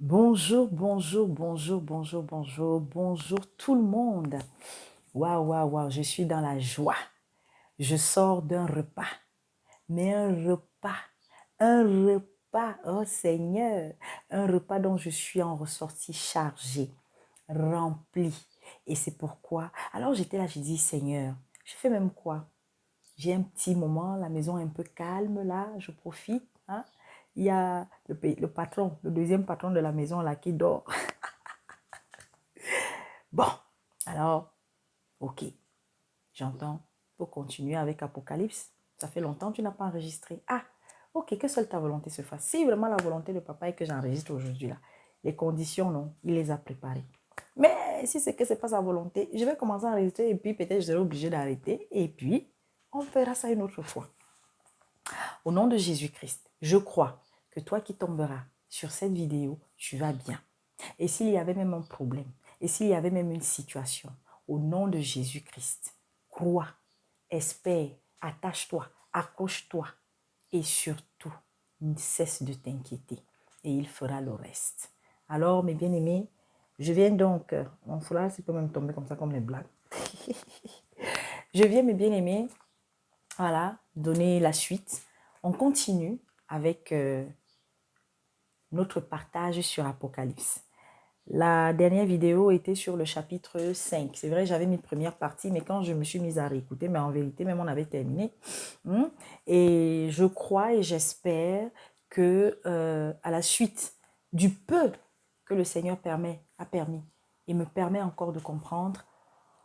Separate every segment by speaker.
Speaker 1: Bonjour, bonjour, bonjour, bonjour, bonjour, bonjour tout le monde. Waouh, waouh, waouh, je suis dans la joie. Je sors d'un repas, mais un repas, oh Seigneur, un repas dont je suis en ressortie chargée, remplie. Et c'est pourquoi, alors j'étais là, j'ai dit, Seigneur, je fais même quoi? J'ai un petit moment, la maison est un peu calme là, je profite. Hein? Il y a le patron, le deuxième patron de la maison là qui dort. Bon, alors, ok, j'entends, pour continuer avec Apocalypse. Ça fait longtemps que tu n'as pas enregistré. Ah, ok, que seule ta volonté se fasse. Si vraiment la volonté de papa est que j'enregistre aujourd'hui là, les conditions, non, il les a préparées. Mais si c'est que ce n'est pas sa volonté, je vais commencer à enregistrer et puis peut-être je serai obligée d'arrêter. Et puis, on fera ça une autre fois. Au nom de Jésus-Christ, je crois que toi qui tomberas sur cette vidéo, tu vas bien. Et s'il y avait même un problème, et s'il y avait même une situation, au nom de Jésus-Christ, crois, espère, attache-toi, accroche-toi et surtout, ne cesse de t'inquiéter et il fera le reste. Alors, mes bien-aimés, je viens donc, mon foulard, c'est peut même tomber comme ça, comme les blagues. Je viens, mes bien-aimés, voilà, donner la suite. On continue avec notre partage sur Apocalypse. La dernière vidéo était sur le chapitre 5. C'est vrai, j'avais mis première partie, mais quand je me suis mise à réécouter, mais en vérité, même on avait terminé. Et je crois et j'espère que à la suite du peu que le Seigneur a permis et me permet encore de comprendre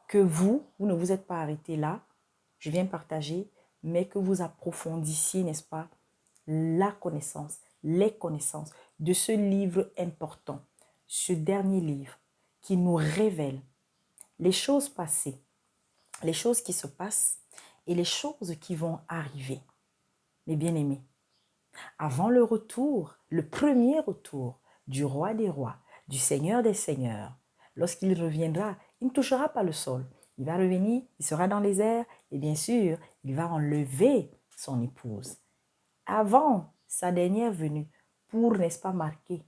Speaker 1: que vous ne vous êtes pas arrêté là, je viens partager, mais que vous approfondissiez, n'est-ce pas, la connaissance, les connaissances de ce livre important, ce dernier livre qui nous révèle les choses passées, les choses qui se passent et les choses qui vont arriver. Mes bien-aimés, avant le retour, le premier retour du roi des rois, du Seigneur des seigneurs, lorsqu'il reviendra, il ne touchera pas le sol. Il va revenir, il sera dans les airs et bien sûr, il va enlever son épouse. Avant sa dernière venue, pour, n'est-ce pas, marquer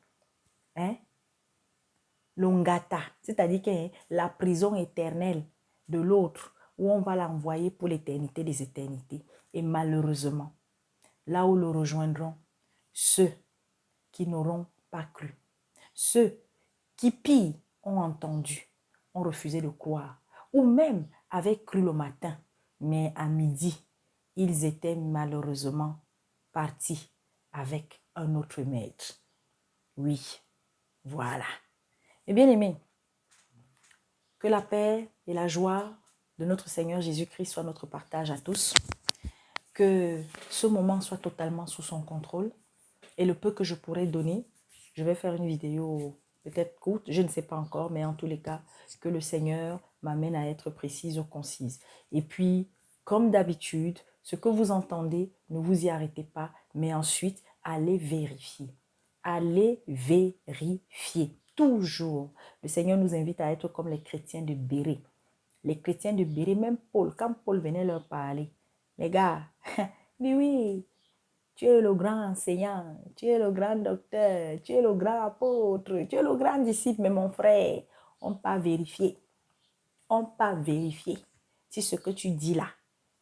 Speaker 1: l'ongata, c'est-à-dire que la prison éternelle de l'autre, où on va l'envoyer pour l'éternité des éternités. Et malheureusement, là où le rejoindront ceux qui n'auront pas cru, ceux qui, pire, ont entendu, ont refusé de croire, ou même avaient cru le matin, mais à midi, ils étaient malheureusement partis avec un autre maître. Oui, voilà. Et bien aimé, que la paix et la joie de notre Seigneur Jésus-Christ soient notre partage à tous. Que ce moment soit totalement sous son contrôle. Et le peu que je pourrais donner, je vais faire une vidéo peut-être courte, je ne sais pas encore, mais en tous les cas, que le Seigneur m'amène à être précise ou concise. Et puis, comme d'habitude, ce que vous entendez, ne vous y arrêtez pas, mais ensuite, allez vérifier. Allez vérifier. Toujours. Le Seigneur nous invite à être comme les chrétiens de Béré. Les chrétiens de Béré, même Paul, quand Paul venait leur parler, les gars, mais oui, tu es le grand enseignant, tu es le grand docteur, tu es le grand apôtre, tu es le grand disciple, mais mon frère, on peut vérifier. On peut vérifier si ce que tu dis là,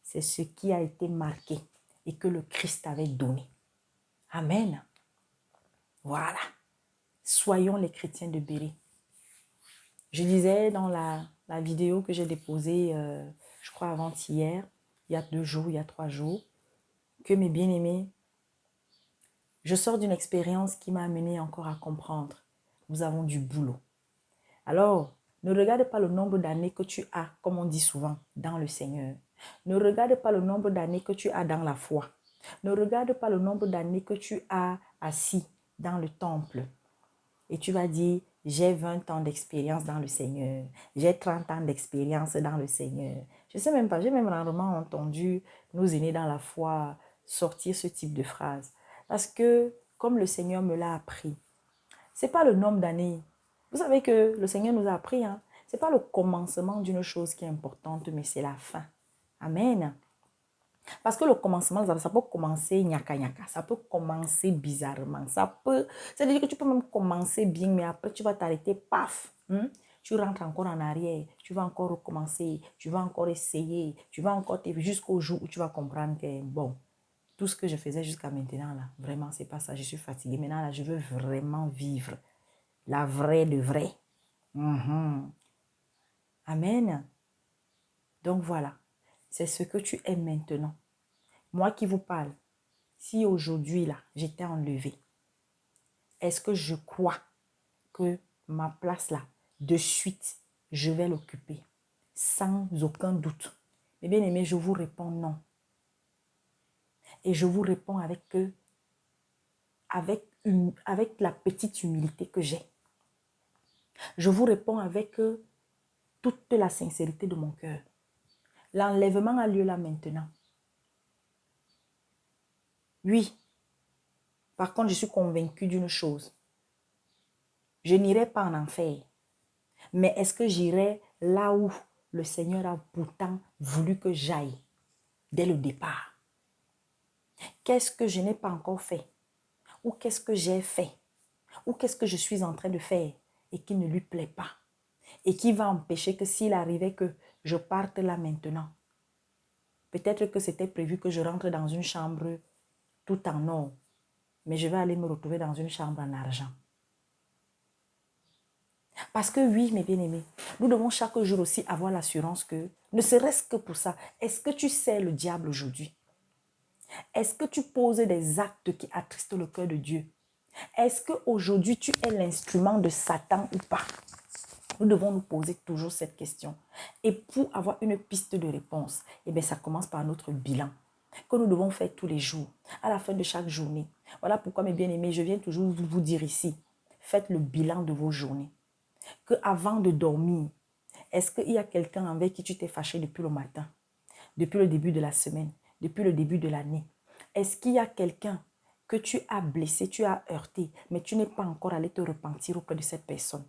Speaker 1: c'est ce qui a été marqué et que le Christ avait donné. Amen. Voilà. Soyons les chrétiens de Béré. Je disais dans la vidéo que j'ai déposée, je crois avant-hier, il y a 2 jours, il y a 3 jours, que mes bien-aimés, je sors d'une expérience qui m'a amené encore à comprendre. Nous avons du boulot. Alors, ne regarde pas le nombre d'années que tu as, comme on dit souvent, dans le Seigneur. Ne regarde pas le nombre d'années que tu as dans la foi. Ne regarde pas le nombre d'années que tu as assis dans le temple. Et tu vas dire, j'ai 20 ans d'expérience dans le Seigneur. J'ai 30 ans d'expérience dans le Seigneur. Je ne sais même pas, j'ai même rarement entendu nos aînés dans la foi sortir ce type de phrase. Parce que, comme le Seigneur me l'a appris, ce n'est pas le nombre d'années. Vous savez que le Seigneur nous a appris, ce n'est pas le commencement d'une chose qui est importante, mais c'est la fin. Amen. Parce que le commencement, ça peut commencer gnaka, ça peut commencer bizarrement. C'est-à-dire que tu peux même commencer bien, mais après tu vas t'arrêter, paf. Tu rentres encore en arrière, tu vas encore recommencer, tu vas encore essayer, tu vas encore jusqu'au jour où tu vas comprendre que, bon, tout ce que je faisais jusqu'à maintenant, là, vraiment, c'est pas ça, je suis fatiguée. Maintenant, là, je veux vraiment vivre la vraie de vraie. Amen. Donc voilà, c'est ce que tu es maintenant. Moi qui vous parle, si aujourd'hui, là, j'étais enlevée, est-ce que je crois que ma place, là, de suite, je vais l'occuper sans aucun doute? Mais bien aimé, je vous réponds non. Et je vous réponds avec la petite humilité que j'ai. Je vous réponds avec toute la sincérité de mon cœur. L'enlèvement a lieu là maintenant. Oui. Par contre, je suis convaincue d'une chose. Je n'irai pas en enfer. Mais est-ce que j'irai là où le Seigneur a pourtant voulu que j'aille dès le départ? Qu'est-ce que je n'ai pas encore fait? Ou qu'est-ce que j'ai fait? Ou qu'est-ce que je suis en train de faire et qui ne lui plaît pas? Et qui va empêcher que s'il arrivait que je parte là maintenant, peut-être que c'était prévu que je rentre dans une chambre tout en or, mais je vais aller me retrouver dans une chambre en argent. Parce que oui, mes bien-aimés, nous devons chaque jour aussi avoir l'assurance que, ne serait-ce que pour ça, est-ce que tu sais le diable aujourd'hui? Est-ce que tu poses des actes qui attristent le cœur de Dieu? Est-ce qu'aujourd'hui tu es l'instrument de Satan ou pas? Nous devons nous poser toujours cette question. Et pour avoir une piste de réponse, eh bien, ça commence par notre bilan que nous devons faire tous les jours, à la fin de chaque journée. Voilà pourquoi, mes bien-aimés, je viens toujours vous dire ici, faites le bilan de vos journées. Que avant de dormir, est-ce qu'il y a quelqu'un avec qui tu t'es fâché depuis le matin, depuis le début de la semaine, depuis le début de l'année? Est-ce qu'il y a quelqu'un que tu as blessé, tu as heurté, mais tu n'es pas encore allé te repentir auprès de cette personne?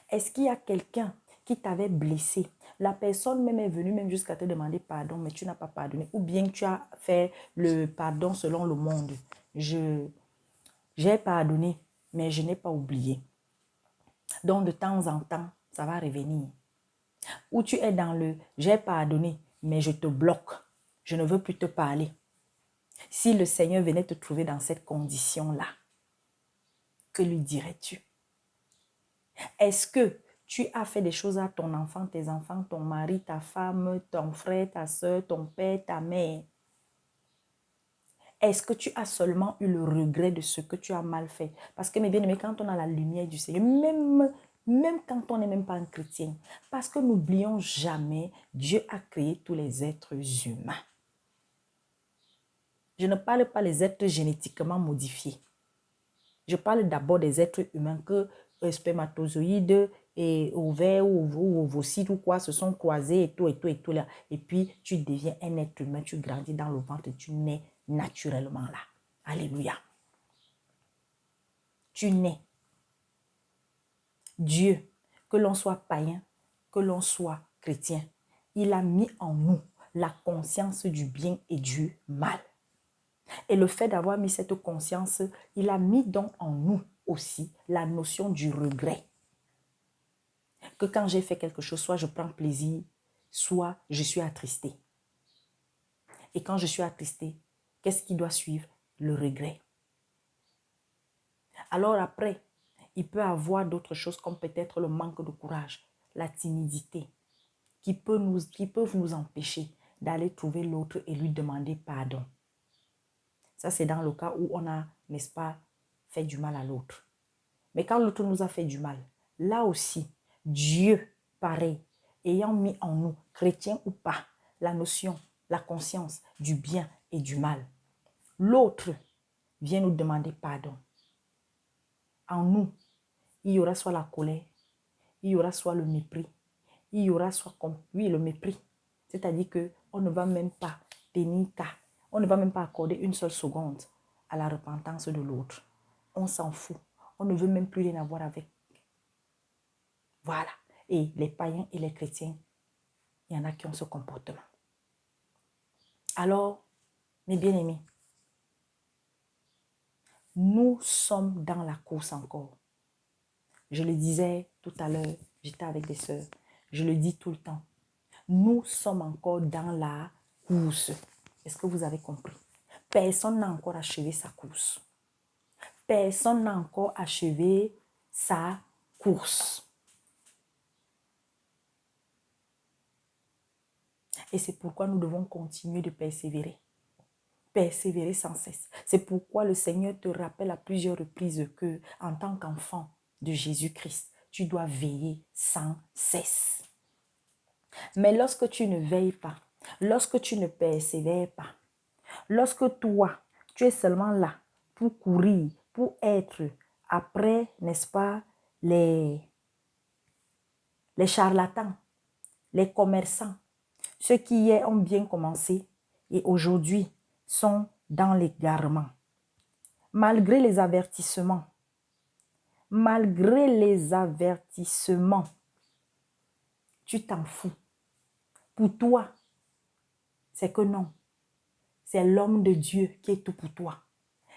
Speaker 1: Est-ce qu'il y a quelqu'un qui t'avait blessé? La personne même est venue même jusqu'à te demander pardon, mais tu n'as pas pardonné. Ou bien tu as fait le pardon selon le monde. J'ai pardonné, mais je n'ai pas oublié. Donc de temps en temps, ça va revenir. Ou tu es dans le j'ai pardonné, mais je te bloque. Je ne veux plus te parler. Si le Seigneur venait te trouver dans cette condition-là, que lui dirais-tu? Est-ce que tu as fait des choses à ton enfant, tes enfants, ton mari, ta femme, ton frère, ta soeur, ton père, ta mère? Est-ce que tu as seulement eu le regret de ce que tu as mal fait? Parce que, mes bien-aimés, quand on a la lumière du Seigneur, même quand on n'est même pas un chrétien, parce que n'oublions jamais, Dieu a créé tous les êtres humains. Je ne parle pas des êtres génétiquement modifiés. Je parle d'abord des êtres humains que spermatozoïdes et ovaires ou ovocytes ou quoi se sont croisés et tout là. Et puis, tu deviens un être humain, tu grandis dans le ventre, tu nais naturellement là. Alléluia. Tu nais. Dieu, que l'on soit païen, que l'on soit chrétien, il a mis en nous la conscience du bien et du mal. Et le fait d'avoir mis cette conscience, il a mis donc en nous aussi la notion du regret. Que quand j'ai fait quelque chose, soit je prends plaisir, soit je suis attristé. Et quand je suis attristé, qu'est-ce qui doit suivre? Le regret. Alors après, il peut y avoir d'autres choses comme peut-être le manque de courage, la timidité, qui peuvent nous empêcher d'aller trouver l'autre et lui demander pardon. Ça, c'est dans le cas où on a, n'est-ce pas, fait du mal à l'autre. Mais quand l'autre nous a fait du mal, là aussi, Dieu, pareil, ayant mis en nous, chrétiens ou pas, la notion, la conscience du bien et du mal, l'autre vient nous demander pardon. En nous, il y aura soit la colère, il y aura soit le mépris, il y aura soit, oui, le mépris. C'est-à-dire qu'on ne va même pas tenir cas, on ne va même pas accorder une seule seconde à la repentance de l'autre. On s'en fout. On ne veut même plus rien avoir avec. Voilà. Et les païens et les chrétiens, il y en a qui ont ce comportement. Alors, Mes bien-aimés, nous sommes dans la course encore. Je le disais tout à l'heure, j'étais avec des sœurs. Je le dis tout le temps. Nous sommes encore dans la course. Est-ce que vous avez compris? Personne n'a encore achevé sa course. Personne n'a encore achevé sa course. Et c'est pourquoi nous devons continuer de persévérer. Persévérer sans cesse. C'est pourquoi le Seigneur te rappelle à plusieurs reprises que, en tant qu'enfant de Jésus-Christ, tu dois veiller sans cesse. Mais lorsque tu ne veilles pas, lorsque tu ne persévères pas, lorsque toi, tu es seulement là pour courir, pour être après, n'est-ce pas, les charlatans, les commerçants, ceux qui hier ont bien commencé et aujourd'hui sont dans l'égarement. Malgré les avertissements, tu t'en fous. Pour toi, c'est que non. C'est l'homme de Dieu qui est tout pour toi.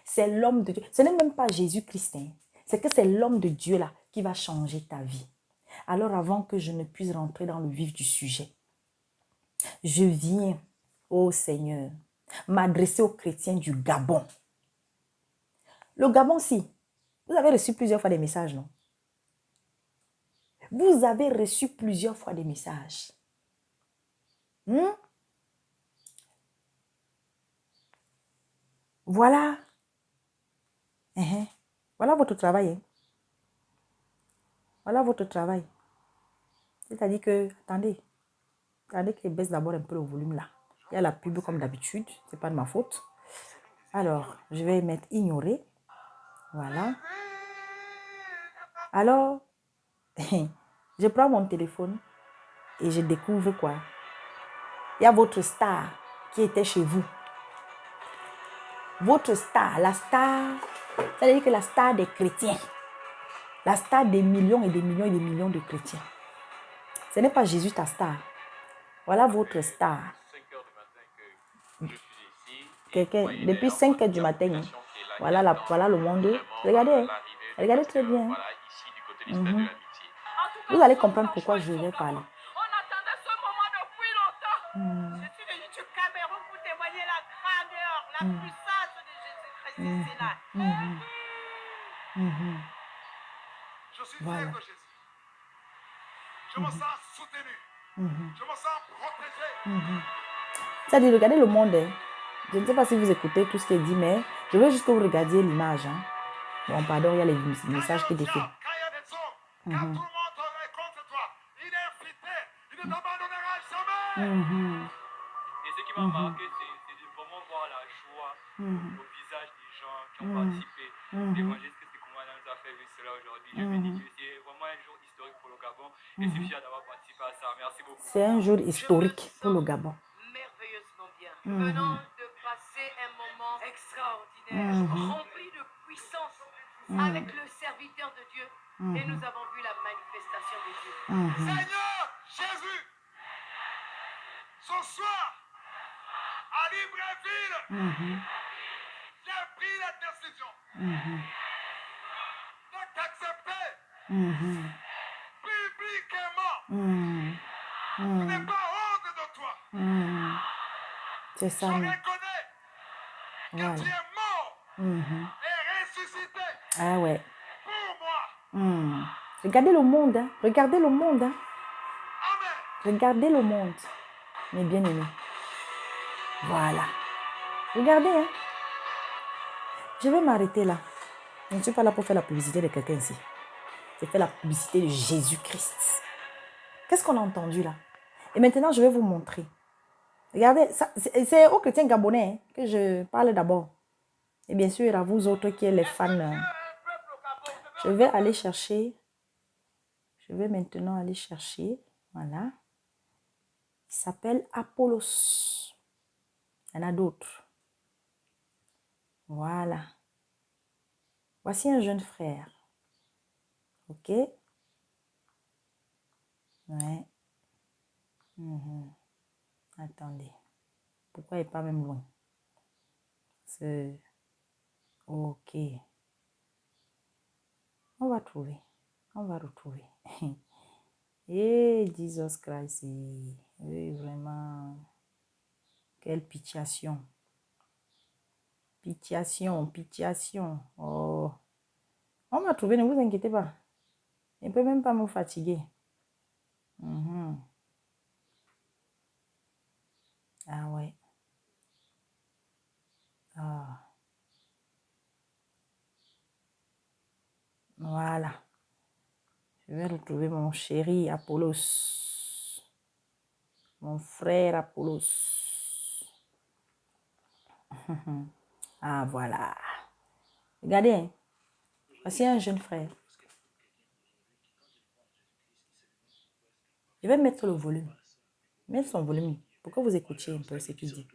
Speaker 1: C'est l'homme de Dieu. Ce n'est même pas Jésus-Christ. C'est que c'est l'homme de Dieu là qui va changer ta vie. Alors avant que je ne puisse rentrer dans le vif du sujet, je viens, ô Seigneur, m'adresser aux chrétiens du Gabon. Le Gabon, si. Vous avez reçu plusieurs fois des messages, non? Vous avez reçu plusieurs fois des messages. Voilà. Voilà votre travail. Voilà votre travail. C'est-à-dire que, attendez qu'il baisse d'abord un peu le volume là. Il y a la pub comme d'habitude. C'est pas de ma faute. Alors, je vais mettre ignorer. Voilà. Alors, je prends mon téléphone et je découvre quoi? Il y a votre star qui était chez vous. Votre star, la star, c'est-à-dire que la star des chrétiens. La star des millions et des millions et des millions de chrétiens. Ce n'est pas Jésus ta star. Voilà votre star. Quelqu'un, depuis 5 heures du matin, voilà le monde. Regardez, regardez très bien. Vous allez comprendre pourquoi je vais parler.
Speaker 2: On attendait ce moment depuis longtemps. Je suis venu du Cameroun pour témoigner la grandeur, la puissance de Jésus-Christ ici là.
Speaker 3: Je suis fier de Jésus. Je me sens soutenu. Je me sens protégé.
Speaker 1: C'est-à-dire, regardez le monde. Je ne sais pas si vous écoutez tout ce qui est dit, mais je veux juste que vous regardiez l'image. Bon, pardon, il y a les messages qui défilent.
Speaker 3: Quand il y a des hommes, quand tout le monde est contre toi, il est fidèle, il ne t'abandonnera jamais.
Speaker 2: Et ce qui m'a marqué, c'est de vraiment voir la joie au visage des gens qui ont participé. L'évangéliste Christ Koumana nous a fait vivre cela aujourd'hui. Je bénis Dieu. C'est vraiment un jour historique pour le Gabon. Et je suis fier d'avoir participé à ça. Merci beaucoup.
Speaker 1: C'est un jour historique pour le Gabon.
Speaker 2: Merveilleusement bien. Venons de passer un moment extraordinaire, rempli de puissance avec le serviteur de Dieu. Et nous avons vu la manifestation de Dieu.
Speaker 3: Seigneur Jésus, ce soir, à Libreville, j'ai pris la décision de t'accepter publiquement. Je n'ai pas honte de toi.
Speaker 1: C'est ça.
Speaker 3: Je reconnais que tu es mort et ressuscité
Speaker 1: Ah ouais.
Speaker 3: pour moi.
Speaker 1: Regardez le monde. Regardez le monde.
Speaker 3: Amen.
Speaker 1: Regardez le monde. Mes bien-aimés. Voilà. Regardez. Je vais m'arrêter là. Je ne suis pas là pour faire la publicité de quelqu'un ici. Je fais la publicité de Jésus-Christ. Qu'est-ce qu'on a entendu là? Et maintenant, je vais vous montrer. Regardez, c'est aux chrétiens gabonais que je parle d'abord. Et bien sûr, à vous autres qui êtes les fans. Je vais aller chercher. Je vais maintenant aller chercher. Voilà. Il s'appelle Apollos. Il y en a d'autres. Voilà. Voici un jeune frère. Ok? Ouais. Attendez. Pourquoi il n'est pas même loin? sœur. Ok. On va trouver. On va retrouver. Et Jesus Christ. Oui, vraiment. Quelle pitiation. Pitiation. Oh. On va trouver, ne vous inquiétez pas. Il ne peut même pas me fatiguer. Mhm. Ah ouais. Ah. Voilà. Je vais retrouver mon chéri Apollos. Mon frère Apollos. Ah, voilà. Regardez, hein. Voici un jeune frère. Je vais mettre le volume. Mettez son volume pour que vous écoutiez un peu ce qu'il dit.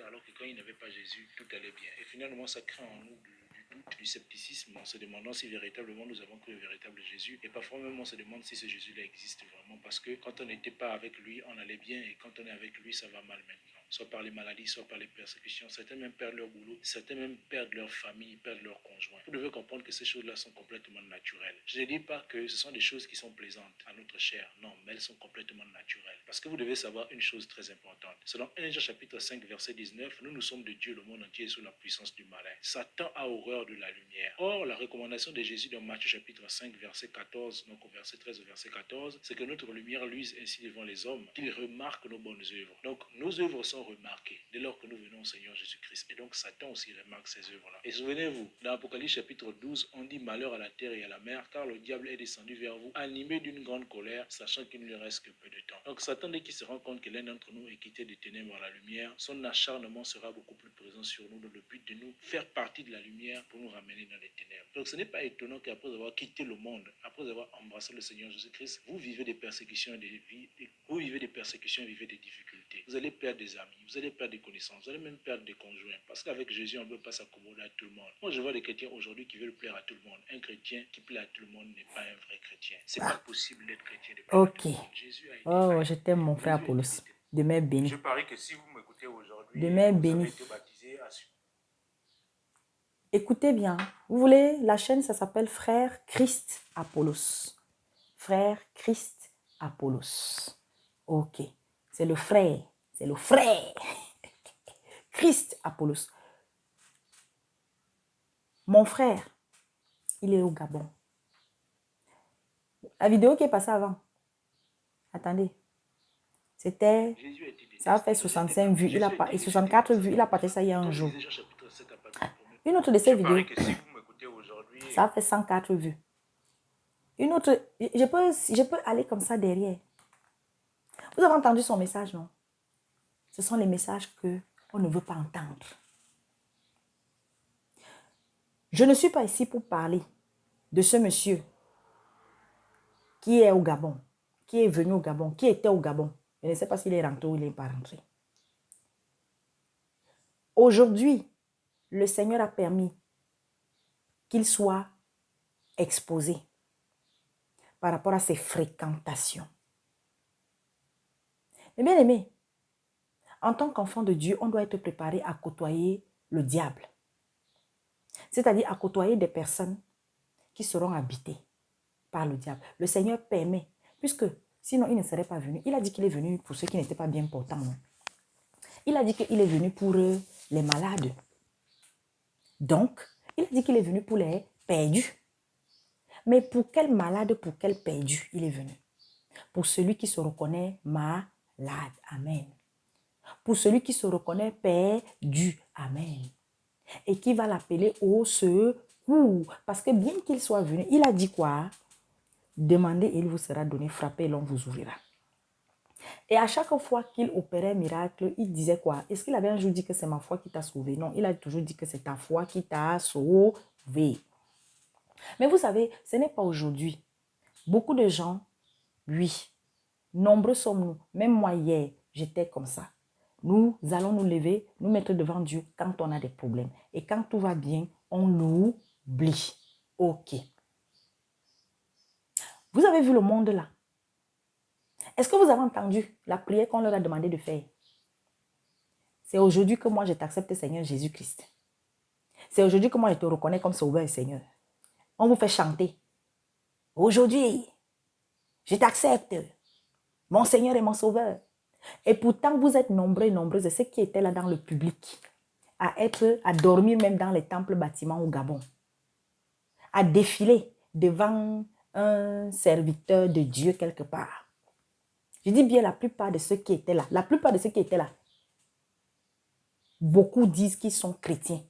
Speaker 4: Alors que quand il n'avait pas Jésus, tout allait bien. Et finalement, ça crée en nous du doute, du scepticisme, en se demandant si véritablement nous avons cru le véritable Jésus. Et parfois même, on se demande si ce Jésus-là existe vraiment. Parce que quand on n'était pas avec lui, on allait bien. Et quand on est avec lui, ça va mal maintenant. Soit par les maladies, soit par les persécutions. Certains même perdent leur boulot. Certains même perdent leur famille, perdent leur conjoint. Vous devez comprendre que ces choses-là sont complètement naturelles. Je ne dis pas que ce sont des choses qui sont plaisantes à notre chair. Non, mais elles sont complètement naturelles. Parce que vous devez savoir une chose très importante. Selon 1 Jean chapitre 5, verset 19, nous sommes de Dieu, le monde entier est sous la puissance du malin. Satan a horreur de la lumière. Or, la recommandation de Jésus dans Matthieu chapitre 5, verset 14, donc au verset 13 au verset 14, c'est que notre lumière luise ainsi devant les hommes, qu'ils remarquent nos bonnes œuvres. Donc, nos œuvres sont remarquées dès lors que nous venons au Seigneur Jésus-Christ. Et donc, Satan aussi remarque ces œuvres-là. Et souvenez-vous, dans Apocalypse chapitre 12, on dit malheur à la terre et à la mer, car le diable est descendu vers vous, animé d'une grande colère, sachant qu'il ne lui reste que peu de temps. Donc, Satan, dès qu'il se rend compte que l'un d'entre nous est quitté des ténèbres à la lumière, son acharnement sera beaucoup plus présent sur nous dans le but de nous faire partie de la lumière pour nous ramener dans les ténèbres. Donc, ce n'est pas étonnant qu'après avoir quitté le monde, après avoir embrassé le Seigneur Jésus-Christ, vous vivez des persécutions et vivez des difficultés. Vous allez perdre des amis, vous allez perdre des connaissances, vous allez même perdre des conjoints. Parce qu'avec Jésus, on ne peut pas s'accommoder à tout le monde. Moi, je vois des chrétiens aujourd'hui qui veulent plaire à tout le monde. Un chrétien qui plaît à tout le monde n'est pas un vrai chrétien. C'est pas possible d'être chrétien de plaire à tout le monde. Jésus a été
Speaker 1: Oh, je t'aime, mon frère Apollos. Demain béni.
Speaker 4: Je parie que si vous m'écoutez aujourd'hui,
Speaker 1: Demain
Speaker 4: vous
Speaker 1: béni.
Speaker 4: avez été baptisé à...
Speaker 1: Écoutez bien. Vous voulez, la chaîne, ça s'appelle Frère Christ Apollos. Frère Christ Apollos. Ok. C'est le frère. C'est le frère. Christ Apollos. Mon frère, il est au Gabon. La vidéo qui est passée avant. Attendez. C'était... Ça a fait 65 vues. Il a pas, et 64 vues. Il a partagé ça il y a un jour. Une autre de ces vidéos. Ça a fait 104 vues. Une autre... Je peux aller comme ça derrière. Vous avez entendu son message, non? Ce sont les messages qu'on ne veut pas entendre. Je ne suis pas ici pour parler de ce monsieur qui est au Gabon, qui est venu au Gabon, qui était au Gabon. Je ne sais pas s'il est rentré ou il n'est pas rentré. Aujourd'hui, le Seigneur a permis qu'il soit exposé par rapport à ses fréquentations. Mais bien aimé, en tant qu'enfant de Dieu, on doit être préparé à côtoyer le diable. C'est-à-dire à côtoyer des personnes qui seront habitées par le diable. Le Seigneur permet, puisque sinon il ne serait pas venu. Il a dit qu'il est venu pour ceux qui n'étaient pas bien portants. Non? Il a dit qu'il est venu pour les malades. Donc, il a dit qu'il est venu pour les perdus. Mais pour quel malade, pour quel perdu il est venu? Pour celui qui se reconnaît malade. Amen. Pour celui qui se reconnaît perdu. Amen. Et qui va l'appeler au secours. Parce que bien qu'il soit venu, il a dit quoi? Demandez et il vous sera donné. Frappez et l'on vous ouvrira. Et à chaque fois qu'il opérait un miracle, il disait quoi? Est-ce qu'il avait un jour dit que c'est ma foi qui t'a sauvé? Non, il a toujours dit que c'est ta foi qui t'a sauvé. Mais vous savez, ce n'est pas aujourd'hui. Beaucoup de gens, oui, nombreux sommes-nous. Même moi hier, j'étais comme ça. Nous allons nous lever, nous mettre devant Dieu quand on a des problèmes. Et quand tout va bien, on l'oublie. Ok. Vous avez vu le monde là? Est-ce que vous avez entendu la prière qu'on leur a demandé de faire? C'est aujourd'hui que moi je t'accepte, Seigneur Jésus-Christ. C'est aujourd'hui que moi, je te reconnais comme Sauveur et Seigneur. On vous fait chanter. Aujourd'hui, je t'accepte. Mon Seigneur et mon Sauveur. Et pourtant, vous êtes nombreux et nombreuses, ceux qui étaient là dans le public, à dormir même dans les temples bâtiments au Gabon, à défiler devant un serviteur de Dieu quelque part. Je dis bien la plupart de ceux qui étaient là. La plupart de ceux qui étaient là. Beaucoup disent qu'ils sont chrétiens.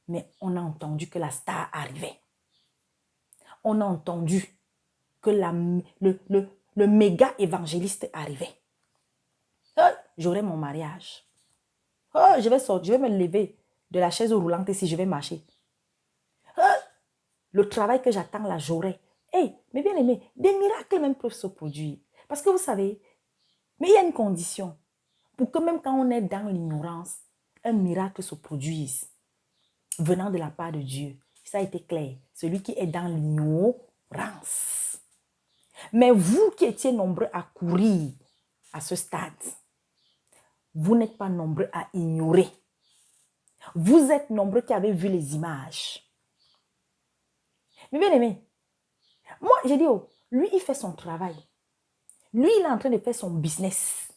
Speaker 1: Mais on a entendu que la star arrivait. On a entendu que le méga évangéliste arrivait. J'aurai mon mariage. Je vais sortir, je vais me lever de la chaise roulante et si je vais marcher. Le travail que j'attends là, j'aurai. Mais bien aimé, des miracles même peuvent se produire. Parce que vous savez, mais il y a une condition. Pour que même quand on est dans l'ignorance, un miracle se produise. Venant de la part de Dieu. Ça a été clair. Celui qui est dans l'ignorance. Mais vous qui étiez nombreux à courir à ce stade, vous n'êtes pas nombreux à ignorer. Vous êtes nombreux qui avez vu les images. Mais bien aimé, moi j'ai dit, lui il fait son travail. Lui il est en train de faire son business.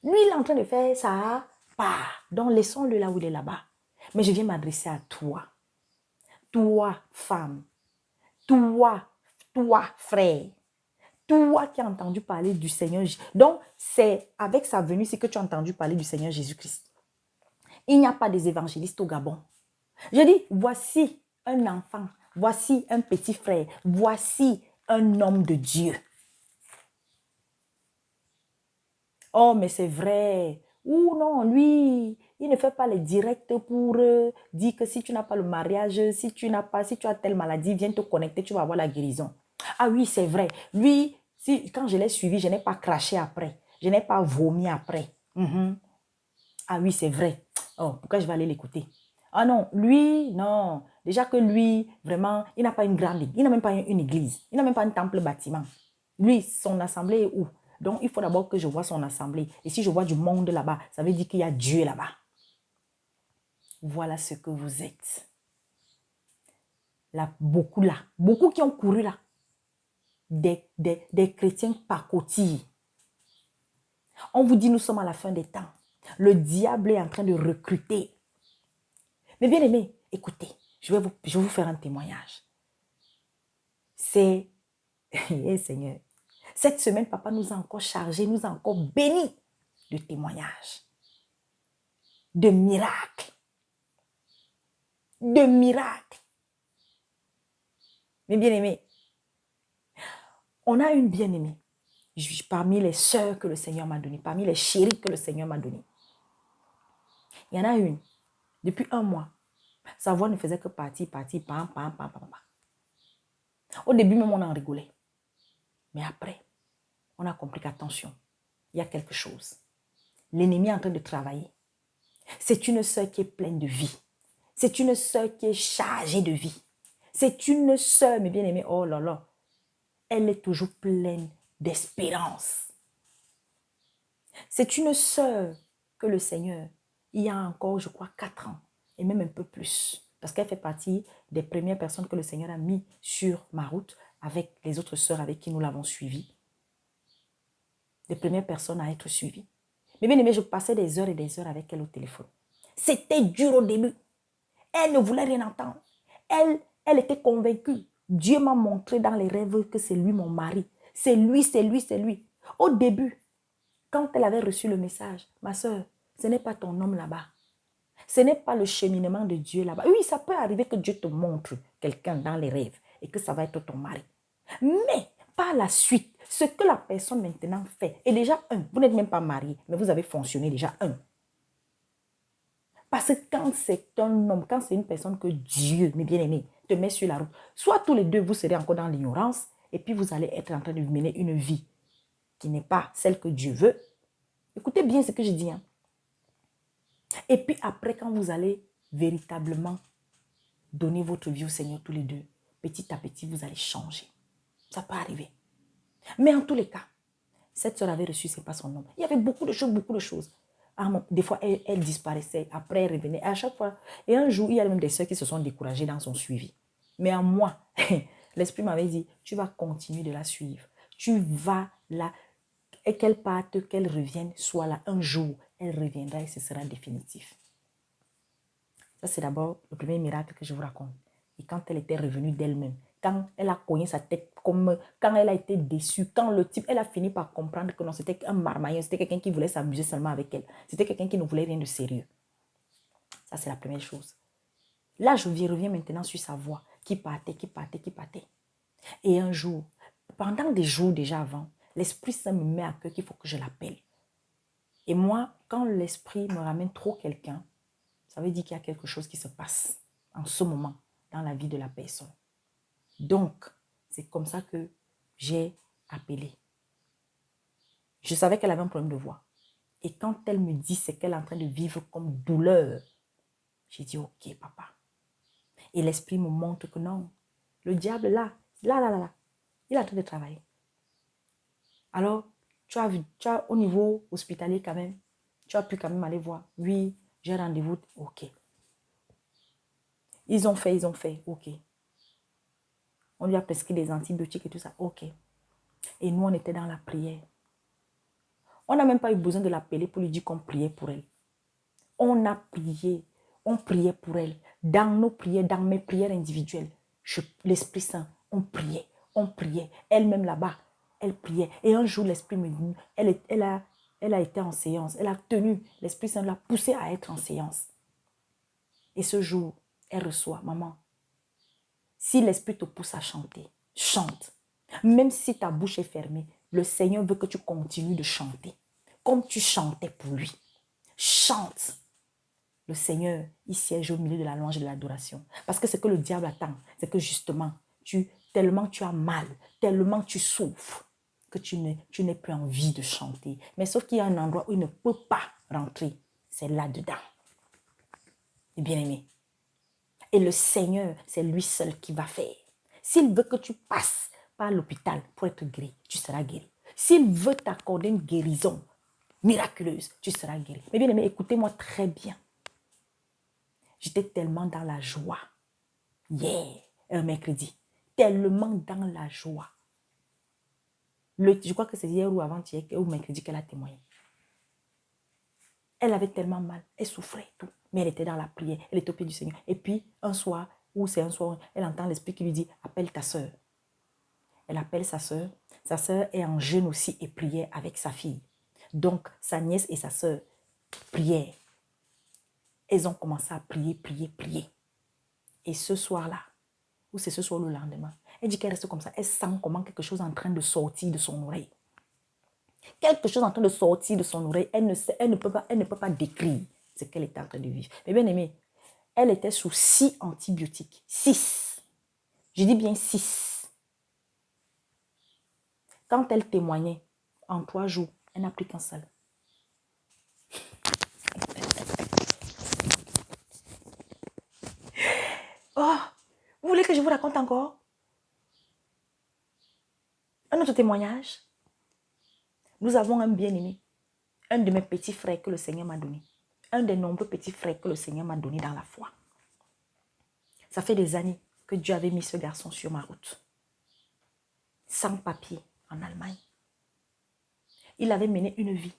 Speaker 1: Lui il est en train de faire ça part. Donc laissons-le là où il est là-bas. Mais je viens m'adresser à toi. Toi femme. Toi frère. Toi qui as entendu parler du Seigneur. Donc c'est avec sa venue c'est que tu as entendu parler du Seigneur Jésus-Christ. Il n'y a pas des évangélistes au Gabon. Je dis, voici un enfant, voici un petit frère, voici un homme de Dieu. Oh, mais c'est vrai. Ou non, lui, il ne fait pas les directs pour dire que si tu n'as pas le mariage, si tu as telle maladie, viens te connecter, tu vas avoir la guérison. Ah oui, c'est vrai. Lui, quand je l'ai suivi, je n'ai pas craché après. Je n'ai pas vomi après. Ah oui, c'est vrai. Oh, pourquoi je vais aller l'écouter? Ah non, lui, non. Déjà que lui, vraiment, il n'a pas une grande église. Il n'a même pas une église. Il n'a même pas un temple bâtiment. Lui, son assemblée est où? Donc, il faut d'abord que je vois son assemblée. Et si je vois du monde là-bas, ça veut dire qu'il y a Dieu là-bas. Voilà ce que vous êtes. Là, beaucoup qui ont couru là. Des chrétiens pacotilles. On vous dit, nous sommes à la fin des temps. Le diable est en train de recruter. Mais bien aimé, écoutez, je vais vous faire un témoignage. C'est, Seigneur, cette semaine, papa nous a encore chargés, nous a encore bénis de témoignages, de miracles. De miracles. Mais bien aimé, on a une bien-aimée. Parmi les sœurs que le Seigneur m'a données, parmi les chéris que le Seigneur m'a données. Il y en a une, depuis 1 mois, sa voix ne faisait que partir, pam. Au début même, on en rigolait. Mais après, on a compris qu'attention, il y a quelque chose. L'ennemi est en train de travailler. C'est une sœur qui est pleine de vie. C'est une sœur qui est chargée de vie. C'est une sœur, mes bien-aimés, oh là là, elle est toujours pleine d'espérance. C'est une sœur que le Seigneur, il y a encore, je crois, 4 ans, et même un peu plus, parce qu'elle fait partie des premières personnes que le Seigneur a mis sur ma route avec les autres sœurs avec qui nous l'avons suivie. Les premières personnes à être suivies. Mais bien aimé, je passais des heures et des heures avec elle au téléphone. C'était dur au début. Elle ne voulait rien entendre. Elle était convaincue. Dieu m'a montré dans les rêves que c'est lui mon mari. C'est lui. Au début, quand elle avait reçu le message, ma soeur, ce n'est pas ton homme là-bas. Ce n'est pas le cheminement de Dieu là-bas. Oui, ça peut arriver que Dieu te montre quelqu'un dans les rêves et que ça va être ton mari. Mais par la suite, ce que la personne maintenant fait est déjà vous n'êtes même pas marié, mais vous avez fonctionné déjà Parce que quand c'est un homme, quand c'est une personne que Dieu, mes bien-aimés, te met sur la route, soit tous les deux, vous serez encore dans l'ignorance et puis vous allez être en train de mener une vie qui n'est pas celle que Dieu veut. Écoutez bien ce que je dis. Et puis après, quand vous allez véritablement donner votre vie au Seigneur tous les deux, petit à petit, vous allez changer. Ça peut arriver. Mais en tous les cas, cette soeur avait reçu, ce n'est pas son nom. Il y avait beaucoup de choses. Des fois, elle disparaissait. Après, elle revenait. À chaque fois. Et un jour, il y a même des sœurs qui se sont découragées dans son suivi. Mais en moi, l'esprit m'avait dit, tu vas continuer de la suivre. Tu vas là. Et qu'elle parte, qu'elle revienne, soit là. Un jour, elle reviendra et ce sera définitif. Ça, c'est d'abord le premier miracle que je vous raconte. Et quand elle était revenue d'elle-même, quand elle a cogné sa tête, comme quand elle a été déçue, quand le type, elle a fini par comprendre que non, c'était un marmaillon, c'était quelqu'un qui voulait s'amuser seulement avec elle. C'était quelqu'un qui ne voulait rien de sérieux. Ça, c'est la première chose. Là, je reviens maintenant sur sa voix, qui partait, qui partait, qui partait. Et un jour, pendant des jours déjà avant, l'Esprit Saint me met à cœur qu'il faut que je l'appelle. Et moi, quand l'Esprit me ramène trop quelqu'un, ça veut dire qu'il y a quelque chose qui se passe en ce moment dans la vie de la personne. Donc, c'est comme ça que j'ai appelé. Je savais qu'elle avait un problème de voix. Et quand elle me dit ce qu'elle est en train de vivre comme douleur, j'ai dit, ok, papa. Et l'esprit me montre que non, le diable là, il est en train de travailler. Alors, tu as au niveau hospitalier quand même, tu as pu quand même aller voir. Oui, j'ai rendez-vous, ok. Ils ont fait, ok. On lui a prescrit des antibiotiques et tout ça, ok. Et nous, on était dans la prière. On n'a même pas eu besoin de l'appeler pour lui dire qu'on priait pour elle. On a prié, on priait pour elle. Dans nos prières, dans mes prières individuelles, l'Esprit Saint, on priait. Elle-même là-bas, elle priait. Et un jour, l'Esprit me dit, elle a été en séance, elle a tenu, l'Esprit Saint l'a poussée à être en séance. Et ce jour, elle reçoit, maman, si l'Esprit te pousse à chanter, chante. Même si ta bouche est fermée, le Seigneur veut que tu continues de chanter. Comme tu chantais pour lui. Chante. Le Seigneur, il siège au milieu de la louange et de l'adoration. Parce que ce que le diable attend, c'est que justement, tellement tu as mal, tellement tu souffres, que tu n'aies plus envie de chanter. Mais sauf qu'il y a un endroit où il ne peut pas rentrer. C'est là-dedans. Et bien aimé. Et le Seigneur, c'est lui seul qui va faire. S'il veut que tu passes par l'hôpital pour être guéri, tu seras guéri. S'il veut t'accorder une guérison miraculeuse, tu seras guéri. Mais bien aimé, écoutez-moi très bien. J'étais tellement dans la joie. Mercredi. Tellement dans la joie. Je crois que c'est hier ou avant-hier ou mercredi qu'elle a témoigné. Elle avait tellement mal. Elle souffrait tout. Mais elle était dans la prière. Elle était au pied du Seigneur. Et puis, un soir, elle entend l'Esprit qui lui dit, appelle ta soeur. Elle appelle sa soeur. Sa soeur est en jeûne aussi et priait avec sa fille. Donc, sa nièce et sa soeur priaient. Elles ont commencé à prier. Et ce soir-là, ou c'est ce soir le lendemain, elle dit qu'elle reste comme ça. Elle sent comment quelque chose est en train de sortir de son oreille. Quelque chose est en train de sortir de son oreille. Elle ne peut pas décrire ce qu'elle était en train de vivre. Mais bien aimé, elle était sous 6 antibiotiques. 6. Je dis bien 6. Quand elle témoignait, en 3 jours, elle n'a pris qu'un seul. Oh, vous voulez que je vous raconte encore un autre témoignage? Nous avons un bien-aimé, un de mes petits frères que le Seigneur m'a donné. Un des nombreux petits frères que le Seigneur m'a donné dans la foi. Ça fait des années que Dieu avait mis ce garçon sur ma route. Sans papier en Allemagne. Il avait mené une vie.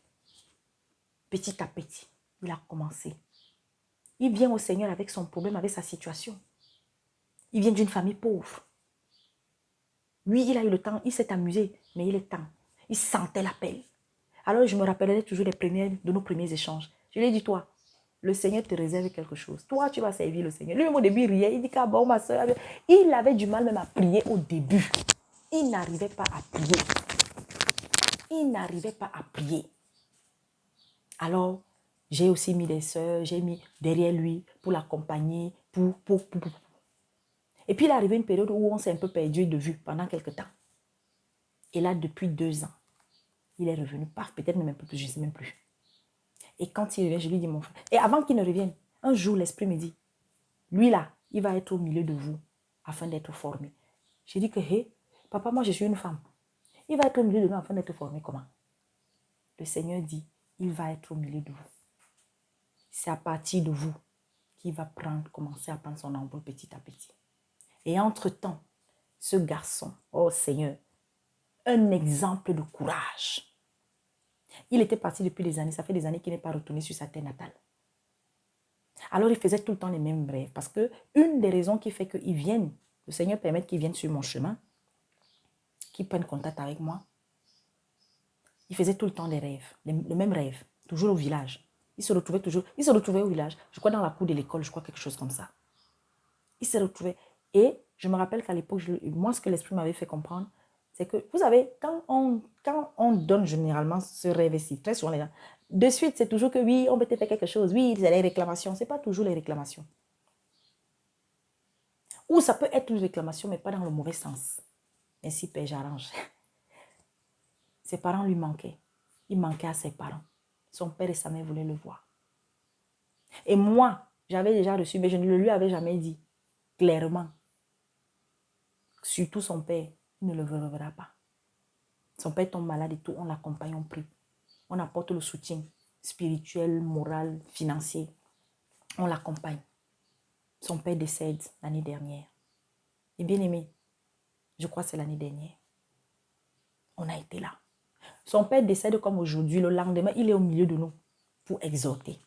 Speaker 1: Petit à petit, il a commencé. Il vient au Seigneur avec son problème, avec sa situation. Il vient d'une famille pauvre. Lui, il a eu le temps, il s'est amusé, mais il est temps. Il sentait l'appel. Alors, je me rappellerai toujours de nos premiers échanges. Je lui ai dit, toi, le Seigneur te réserve quelque chose. Toi, tu vas servir le Seigneur. Lui, au début, il riait. Il dit, bon, ma soeur. Il avait du mal même à prier au début. Il n'arrivait pas à prier. Alors, j'ai aussi mis des soeurs, j'ai mis derrière lui pour l'accompagner, Et puis, il est arrivé une période où on s'est un peu perdu de vue pendant quelques temps. Et là, depuis 2 ans, il est revenu, peut-être même un peu plus, je ne sais même plus. Et quand il revient, je lui dis, mon frère. Et avant qu'il ne revienne, un jour, l'Esprit me dit, lui là, il va être au milieu de vous afin d'être formé. J'ai dit que, hé, papa, moi je suis une femme. Il va être au milieu de nous afin d'être formé comment? Le Seigneur dit, il va être au milieu de vous c'est à partir de vous qu'il va commencer à prendre son envol petit à petit. Et entre-temps, ce garçon, oh Seigneur, un exemple de courage. Il était parti depuis des années, ça fait des années qu'il n'est pas retourné sur sa terre natale. Alors il faisait tout le temps les mêmes rêves parce que une des raisons qui fait qu'ils viennent, le Seigneur permet qu'ils viennent sur mon chemin, qu'ils prennent contact avec moi, il faisait tout le temps des rêves, le même rêve, toujours au village. Il se retrouvait au village, je crois dans la cour de l'école, je crois quelque chose comme ça. Il se retrouvait. Et je me rappelle qu'à l'époque, moi, ce que l'esprit m'avait fait comprendre, c'est que, vous savez, quand on donne généralement ce rêve-ci, très souvent les gens, de suite, c'est toujours que oui, on peut te faire quelque chose, oui, c'est les réclamations. Ce n'est pas toujours les réclamations. Ou ça peut être une réclamation, mais pas dans le mauvais sens. Ainsi, Père, j'arrange. Ses parents lui manquaient. Il manquait à ses parents. Son père et sa mère voulaient le voir. Et moi, j'avais déjà reçu, mais je ne le lui avais jamais dit clairement. Surtout son père, il ne le reverra pas. Son père tombe malade et tout, on l'accompagne, on prie. On apporte le soutien spirituel, moral, financier. On l'accompagne. Son père décède l'année dernière. Et bien aimé, je crois que c'est l'année dernière. On a été là. Son père décède comme aujourd'hui. Le lendemain, il est au milieu de nous pour exhorter.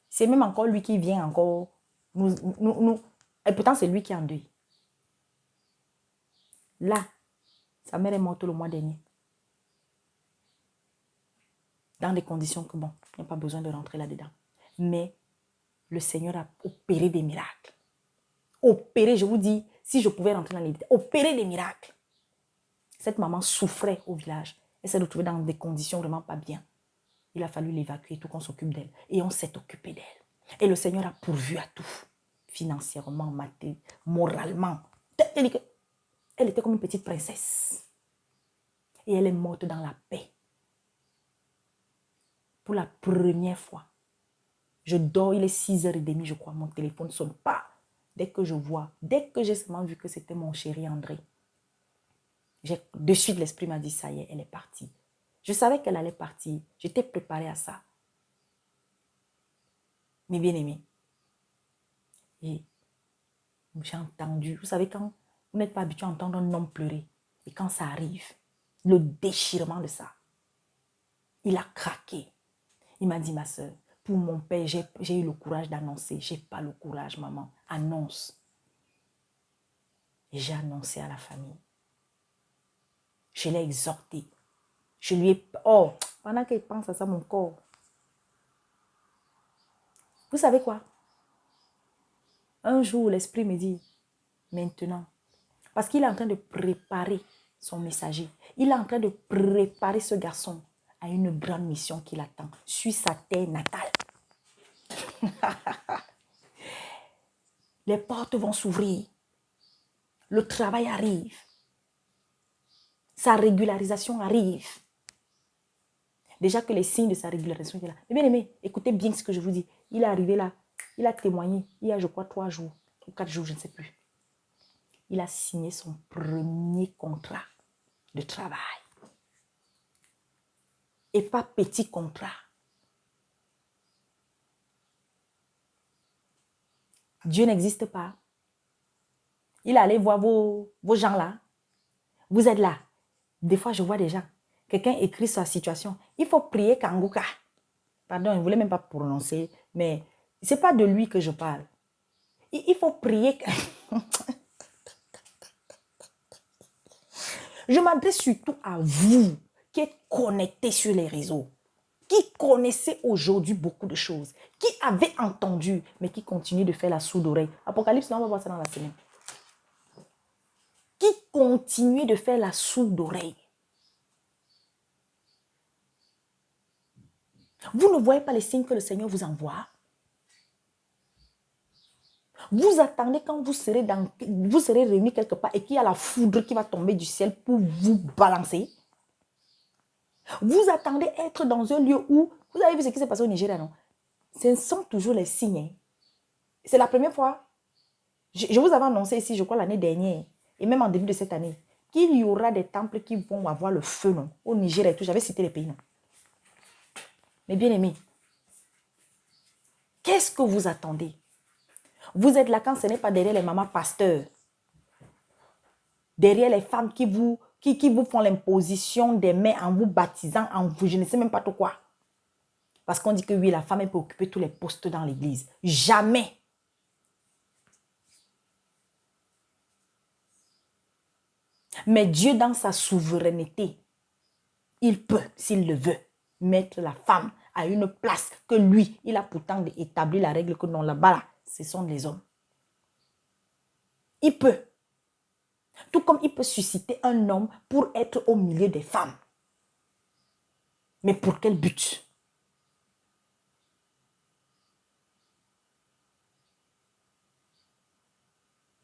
Speaker 1: C'est même encore lui qui vient encore nous. Et pourtant, c'est lui qui en deuil. Là, sa mère est morte le mois dernier. Dans des conditions que, bon, il n'y a pas besoin de rentrer là-dedans. Mais le Seigneur a opéré des miracles. Opéré, je vous dis, si je pouvais rentrer dans les détails, opéré des miracles. Cette maman souffrait au village. Elle s'est retrouvée dans des conditions vraiment pas bien. Il a fallu l'évacuer, tout qu'on s'occupe d'elle. Et on s'est occupé d'elle. Et le Seigneur a pourvu à tout. Financièrement, moralement. Elle était comme une petite princesse. Et elle est morte dans la paix. Pour la première fois. Je dors, il est 6h30, je crois. Mon téléphone ne sonne pas. Dès que je vois, dès que j'ai seulement vu que c'était mon chéri André, de suite l'esprit m'a dit, ça y est, elle est partie. Je savais qu'elle allait partir. J'étais préparée à ça. Mais bien aimé. Et j'ai entendu, vous savez, quand vous n'êtes pas habitué à entendre un homme pleurer, et quand ça arrive, le déchirement de ça, il a craqué. Il m'a dit, ma soeur, pour mon père, j'ai eu le courage d'annoncer. Je n'ai pas le courage, maman. Annonce. Et j'ai annoncé à la famille. Je l'ai exhorté. Je lui ai... Oh, pendant qu'il pense à ça, mon corps. Vous savez quoi? Un jour, l'esprit me dit, maintenant, parce qu'il est en train de préparer son messager. Il est en train de préparer ce garçon à une grande mission qui l'attend sur sa terre natale. Les portes vont s'ouvrir. Le travail arrive. Sa régularisation arrive. Déjà que les signes de sa régularisation sont là. Mais bien aimé, écoutez bien ce que je vous dis. Il est arrivé là. Il a témoigné. Il y a, je crois, 3 jours ou 4 jours, je ne sais plus. Il a signé son premier contrat de travail. Et pas petit contrat. Dieu n'existe pas. Il allait voir vos gens là. Vous êtes là. Des fois, je vois des gens. Quelqu'un écrit sa situation. Il faut prier Kanguka. Pardon, il ne voulait même pas prononcer. Mais ce n'est pas de lui que je parle. Il faut prier. Je m'adresse surtout à vous qui êtes connectés sur les réseaux. Qui connaissez aujourd'hui beaucoup de choses. Qui avez entendu, mais qui continuent de faire la sourde oreille. Apocalypse, on va voir ça dans la semaine. Qui continuent de faire la sourde oreille. Vous ne voyez pas les signes que le Seigneur vous envoie. Vous attendez quand vous serez réunis quelque part et qu'il y a la foudre qui va tomber du ciel pour vous balancer. Vous attendez être dans un lieu où, vous avez vu ce qui s'est passé au Nigeria, non? Ce sont toujours les signes. C'est la première fois. Je vous avais annoncé ici, je crois, l'année dernière, et même en début de cette année, qu'il y aura des temples qui vont avoir le feu, non? Au Nigeria et tout, j'avais cité les pays, non? Mais bien aimé, Qu'est-ce que vous attendez? Vous êtes là quand ce n'est pas derrière les mamans pasteurs, derrière les femmes qui vous font l'imposition des mains en vous baptisant, en vous, je ne sais même pas trop quoi. Parce qu'on dit que oui, la femme elle peut occuper tous les postes dans l'église. Jamais. Mais Dieu, dans sa souveraineté, il peut, s'il le veut, mettre la femme à une place que lui, il a pourtant établi la règle que non, là-bas, là, ce sont les hommes. Il peut. Tout comme il peut susciter un homme pour être au milieu des femmes. Mais pour quel but?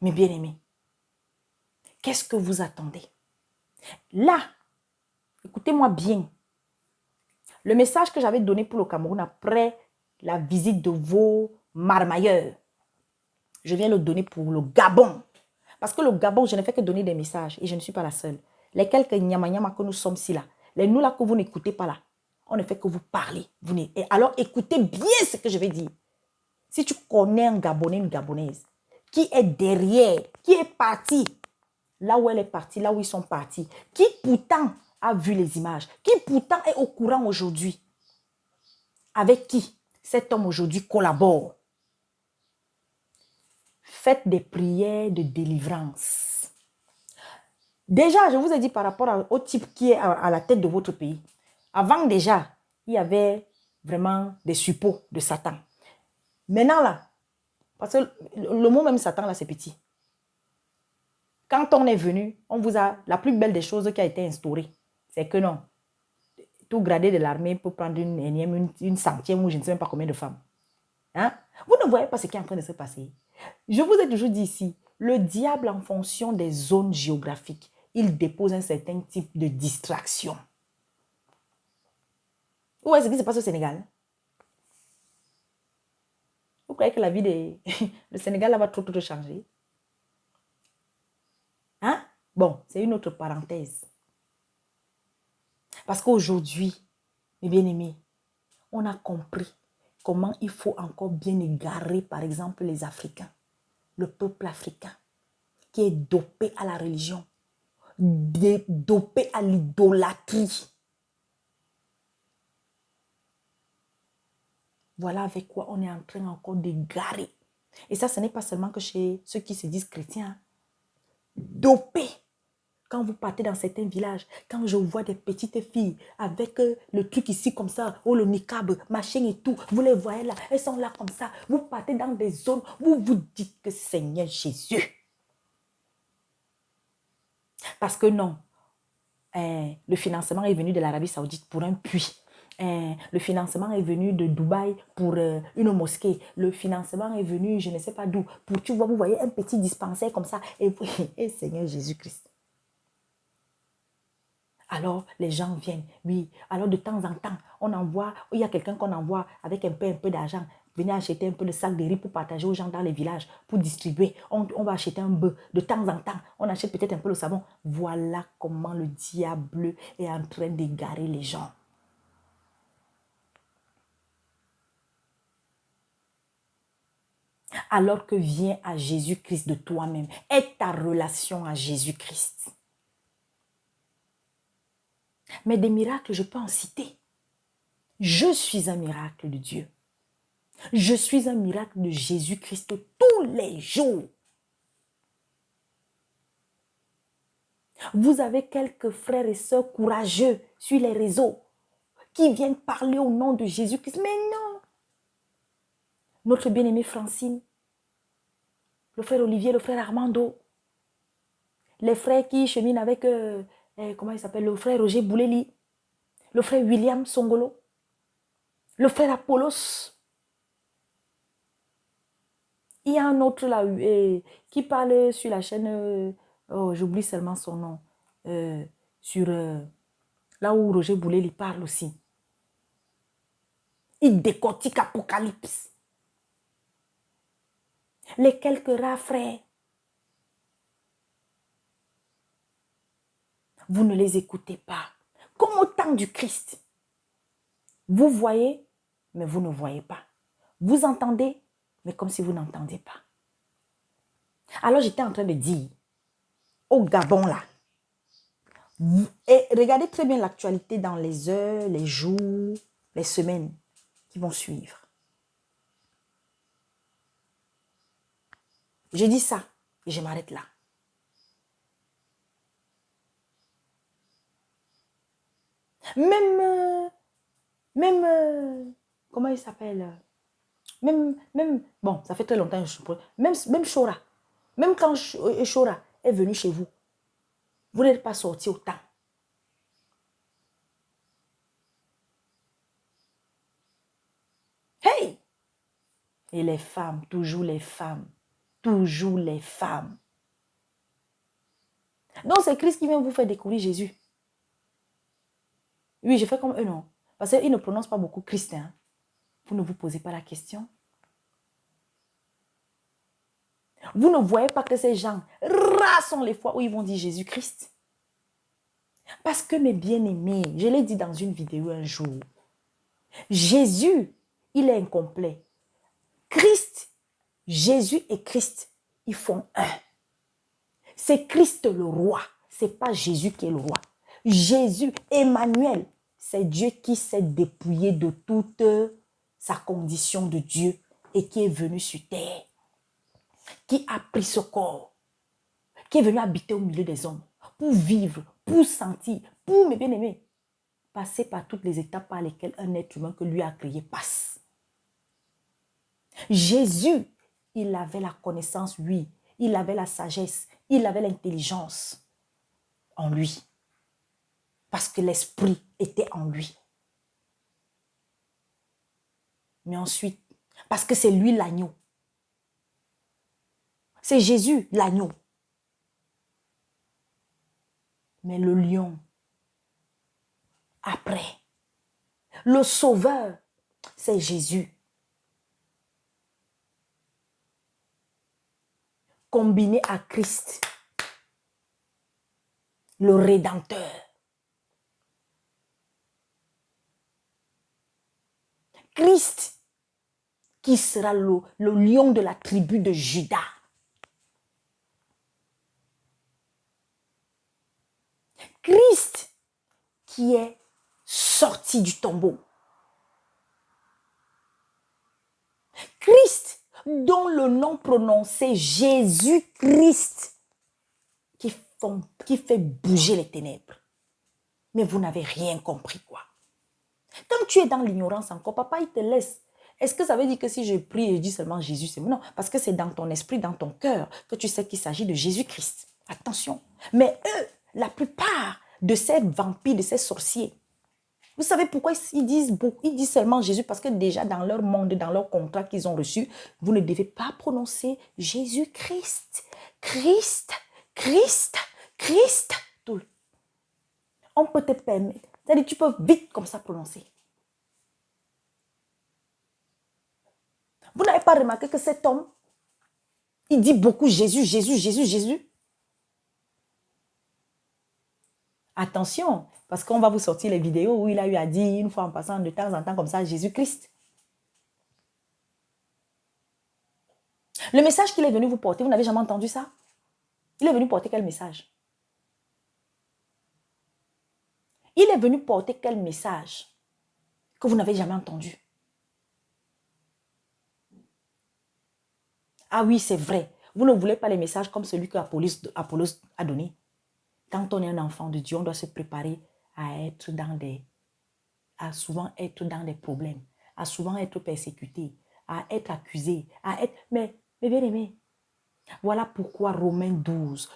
Speaker 1: Mes bien-aimés, qu'est-ce que vous attendez? Là, écoutez-moi bien. Le message que j'avais donné pour le Cameroun après la visite de vos marmailleurs, je viens le donner pour le Gabon. Parce que le Gabon, je ne fais que donner des messages et je ne suis pas la seule. Les quelques nyama que nous sommes ici là, les nous là que vous n'écoutez pas là, on ne fait que vous parler. Et alors écoutez bien ce que je vais dire. Si tu connais un Gabonais, une Gabonaise, qui est derrière, qui est parti, là où elle est partie, là où ils sont partis, qui pourtant a vu les images, qui pourtant est au courant aujourd'hui, avec qui cet homme aujourd'hui collabore. Faites des prières de délivrance. Déjà, je vous ai dit par rapport au type qui est à la tête de votre pays. Avant déjà, il y avait vraiment des suppôts de Satan. Maintenant là, parce que le mot même Satan là, c'est petit. Quand on est venu, on vous a la plus belle des choses qui a été instaurée. C'est que non, tout gradé de l'armée peut prendre une énième, une centième ou je ne sais même pas combien de femmes. Hein? Vous ne voyez pas ce qui est en train de se passer. Je vous ai toujours dit ici, le diable en fonction des zones géographiques, il dépose un certain type de distraction. Où est-ce qui se passe au Sénégal? Vous croyez que la vie de le Sénégal là, va trop changer? Hein? Bon, c'est une autre parenthèse. Parce qu'aujourd'hui, mes bien-aimés, on a compris comment il faut encore bien égarer, par exemple, les Africains, le peuple africain, qui est dopé à la religion, dopé à l'idolâtrie. Voilà avec quoi on est en train encore d'égarer. Et ça, ce n'est pas seulement que chez ceux qui se disent chrétiens. Dopé. Quand vous partez dans certains villages, quand je vois des petites filles avec le truc ici comme ça, ou le niqab, machin et tout, vous les voyez là, elles sont là comme ça. Vous partez dans des zones où vous dites que Seigneur Jésus. Parce que non, le financement est venu de l'Arabie Saoudite pour un puits. Le financement est venu de Dubaï pour une mosquée. Le financement est venu, je ne sais pas d'où, pour, tu vois, vous voyez un petit dispensaire comme ça. Et Seigneur Jésus-Christ. Alors, les gens viennent, oui. Alors, de temps en temps, on envoie, il y a quelqu'un qu'on envoie avec un peu d'argent. Venez acheter un peu de sac de riz pour partager aux gens dans les villages, pour distribuer. On va acheter un bœuf. De temps en temps, on achète peut-être un peu le savon. Voilà comment le diable est en train d'égarer les gens. Alors que viens à Jésus-Christ de toi-même. Aide ta relation à Jésus-Christ. Mais des miracles, je peux en citer. Je suis un miracle de Dieu. Je suis un miracle de Jésus-Christ tous les jours. Vous avez quelques frères et sœurs courageux sur les réseaux qui viennent parler au nom de Jésus-Christ. Mais non. Notre bien-aimée Francine, le frère Olivier, le frère Armando, les frères qui cheminent avec, comment il s'appelle, le frère Roger Bouleli, le frère William Songolo, le frère Apollos. Il y a un autre là qui parle sur la chaîne, j'oublie seulement son nom, sur là où Roger Bouleli parle aussi. Il décortique Apocalypse. Les quelques rares frères, vous ne les écoutez pas. Comme au temps du Christ. Vous voyez, mais vous ne voyez pas. Vous entendez, mais comme si vous n'entendez pas. Alors j'étais en train de dire, au Gabon là, et regardez très bien l'actualité dans les heures, les jours, les semaines qui vont suivre. Je dis ça et je m'arrête là. Comment il s'appelle? Bon, ça fait très longtemps que je suis même Chora. Même quand Chora est venu chez vous, vous n'êtes pas sorti autant. Hey! Et les femmes, toujours les femmes. Toujours les femmes. Donc c'est Christ qui vient vous faire découvrir Jésus. Oui, je fais comme eux, non. Parce qu'ils ne prononcent pas beaucoup Christ. Hein. Vous ne vous posez pas la question. Vous ne voyez pas que ces gens, rares sont les fois où ils vont dire Jésus-Christ. Parce que mes bien-aimés, je l'ai dit dans une vidéo un jour, Jésus, il est incomplet. Christ, Jésus et Christ, ils font un. C'est Christ le roi, ce n'est pas Jésus qui est le roi. Jésus, Emmanuel, c'est Dieu qui s'est dépouillé de toute sa condition de Dieu et qui est venu sur terre, qui a pris ce corps, qui est venu habiter au milieu des hommes pour vivre, pour sentir, pour, mes bien-aimés, passer par toutes les étapes par lesquelles un être humain que lui a créé passe. Jésus, il avait la connaissance, oui, il avait la sagesse, il avait l'intelligence en lui. Parce que l'esprit était en lui. Mais ensuite, parce que c'est lui l'agneau. C'est Jésus l'agneau. Mais le lion, après, le sauveur, c'est Jésus. Combiné à Christ, le Rédempteur. Christ, qui sera le lion de la tribu de Juda. Christ, qui est sorti du tombeau. Christ, dont le nom prononcé Jésus-Christ, qui fait bouger les ténèbres. Mais vous n'avez rien compris, quoi. Quand tu es dans l'ignorance encore, papa, il te laisse. Est-ce que ça veut dire que si je prie et je dis seulement Jésus, c'est non, parce que c'est dans ton esprit, dans ton cœur, que tu sais qu'il s'agit de Jésus-Christ. Attention. Mais eux, la plupart de ces vampires, de ces sorciers, vous savez pourquoi ils disent seulement Jésus? Parce que déjà dans leur monde, dans leur contrat qu'ils ont reçu, vous ne devez pas prononcer Jésus-Christ. Christ, Christ, Christ. Tout. On peut te permettre. C'est-à-dire tu peux vite comme ça prononcer. Vous n'avez pas remarqué que cet homme, il dit beaucoup Jésus, Jésus, Jésus, Jésus. Attention, parce qu'on va vous sortir les vidéos où il a eu à dire une fois en passant de temps en temps comme ça, Jésus-Christ. Le message qu'il est venu vous porter, vous n'avez jamais entendu ça? Il est venu porter quel message? Il est venu porter quel message que vous n'avez jamais entendu? Ah oui, c'est vrai. Vous ne voulez pas les messages comme celui que Apollos a donné. Quand on est un enfant de Dieu, on doit se préparer à souvent être dans des problèmes, à souvent être persécuté, à être accusé, Mais bien aimé, voilà pourquoi Romains 12,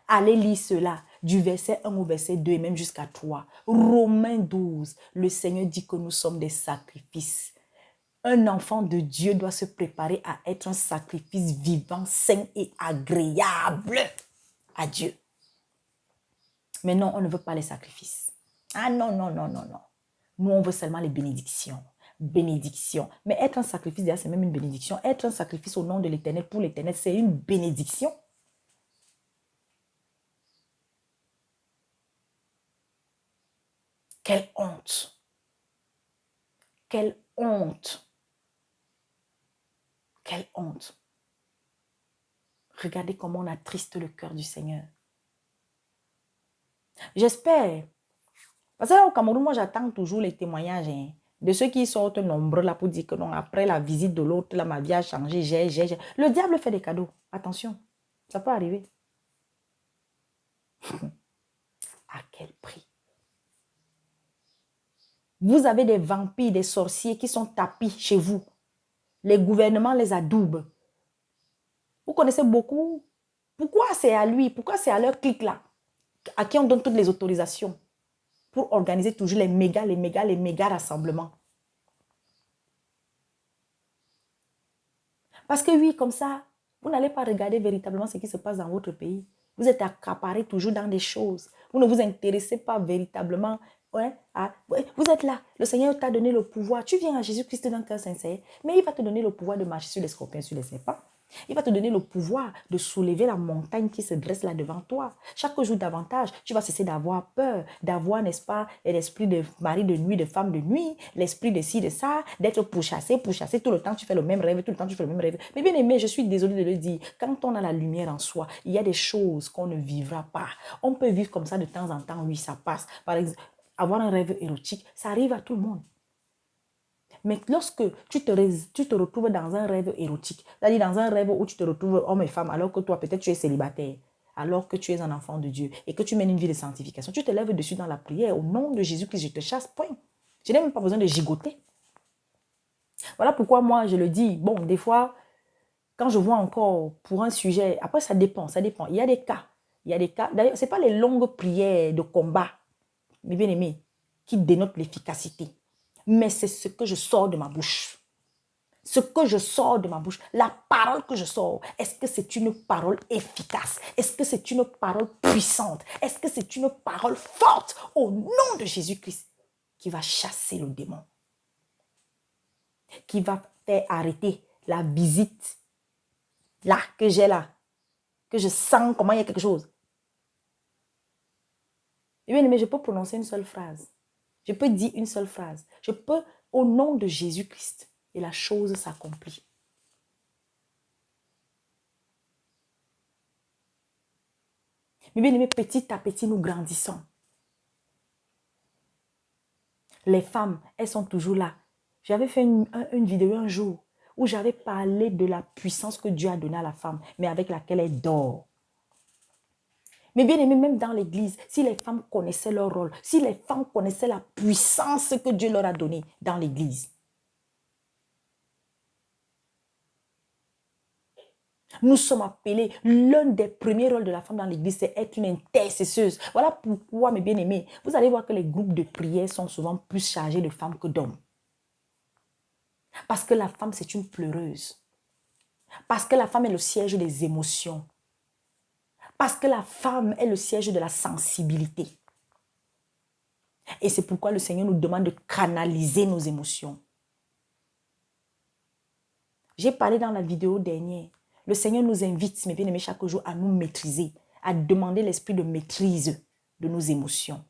Speaker 1: allez lire cela du verset 1 au verset 2 et même jusqu'à 3. Romains 12, le Seigneur dit que nous sommes des sacrifices. Un enfant de Dieu doit se préparer à être un sacrifice vivant, sain et agréable à Dieu. Mais non, on ne veut pas les sacrifices. Ah non, non, non, non, non. Nous, on veut seulement les bénédictions. Bénédiction. Mais être un sacrifice, c'est même une bénédiction. Être un sacrifice au nom de l'Éternel, pour l'Éternel, c'est une bénédiction. Quelle honte. Quelle honte. Quelle honte. Regardez comment on attriste le cœur du Seigneur. J'espère. Parce que là, au Cameroun, moi, j'attends toujours les témoignages de ceux qui sortent nombreux là pour dire que non, après la visite de l'autre, là, ma vie a changé, j'ai. Le diable fait des cadeaux. Attention, ça peut arriver. À quel prix? Vous avez des vampires, des sorciers qui sont tapis chez vous. Les gouvernements les adoubent. Vous connaissez beaucoup. Pourquoi c'est à lui? Pourquoi c'est à leur clique là? À qui on donne toutes les autorisations pour organiser toujours les méga rassemblements. Parce que oui, comme ça, vous n'allez pas regarder véritablement ce qui se passe dans votre pays. Vous êtes accaparé toujours dans des choses. Vous ne vous intéressez pas véritablement. Vous êtes là. Le Seigneur t'a donné le pouvoir. Tu viens à Jésus-Christ d'un cœur sincère. Mais il va te donner le pouvoir de marcher sur les scorpions, sur les serpents. Il va te donner le pouvoir de soulever la montagne qui se dresse là devant toi. Chaque jour davantage, tu vas cesser d'avoir peur, d'avoir, n'est-ce pas, l'esprit de mari de nuit, de femme de nuit, l'esprit de ci, de ça, d'être pourchassé, tout le temps tu fais le même rêve, tout le temps tu fais le même rêve. Mais bien aimé, je suis désolée de le dire, quand on a la lumière en soi, il y a des choses qu'on ne vivra pas. On peut vivre comme ça de temps en temps, oui, ça passe. Par exemple, avoir un rêve érotique, ça arrive à tout le monde. Mais lorsque tu te retrouves dans un rêve érotique, c'est-à-dire dans un rêve où tu te retrouves homme et femme, alors que toi, peut-être tu es célibataire, alors que tu es un enfant de Dieu et que tu mènes une vie de sanctification, tu te lèves dessus dans la prière. Au nom de Jésus-Christ, je te chasse, point. Je n'ai même pas besoin de gigoter. Voilà pourquoi moi, je le dis. Bon, des fois, quand je vois encore pour un sujet, après, ça dépend. Il y a des cas. D'ailleurs, ce n'est pas les longues prières de combat, mes bien-aimés, qui dénotent l'efficacité. Mais c'est ce que je sors de ma bouche. Ce que je sors de ma bouche, la parole que je sors, est-ce que c'est une parole efficace? Est-ce que c'est une parole puissante? Est-ce que c'est une parole forte au nom de Jésus-Christ qui va chasser le démon? Qui va faire arrêter la visite là que j'ai là, que je sens comment il y a quelque chose. Et bien aimé, je peux prononcer une seule phrase. Je peux dire une seule phrase. Je peux, au nom de Jésus-Christ, et la chose s'accomplit. Mais bien aimé, petit à petit, nous grandissons. Les femmes, elles sont toujours là. J'avais fait une vidéo un jour où j'avais parlé de la puissance que Dieu a donnée à la femme, mais avec laquelle elle dort. Mais bien aimé, même dans l'église, si les femmes connaissaient leur rôle, si les femmes connaissaient la puissance que Dieu leur a donnée dans l'église, nous sommes appelés, l'un des premiers rôles de la femme dans l'église, c'est être une intercesseuse. Voilà pourquoi, mes bien-aimés, vous allez voir que les groupes de prière sont souvent plus chargés de femmes que d'hommes. Parce que la femme, c'est une pleureuse. Parce que la femme est le siège des émotions. Parce que la femme est le siège de la sensibilité. Et c'est pourquoi le Seigneur nous demande de canaliser nos émotions. J'ai parlé dans la vidéo dernière. Le Seigneur nous invite, mes bien-aimés, chaque jour à nous maîtriser, à demander l'esprit de maîtrise de nos émotions.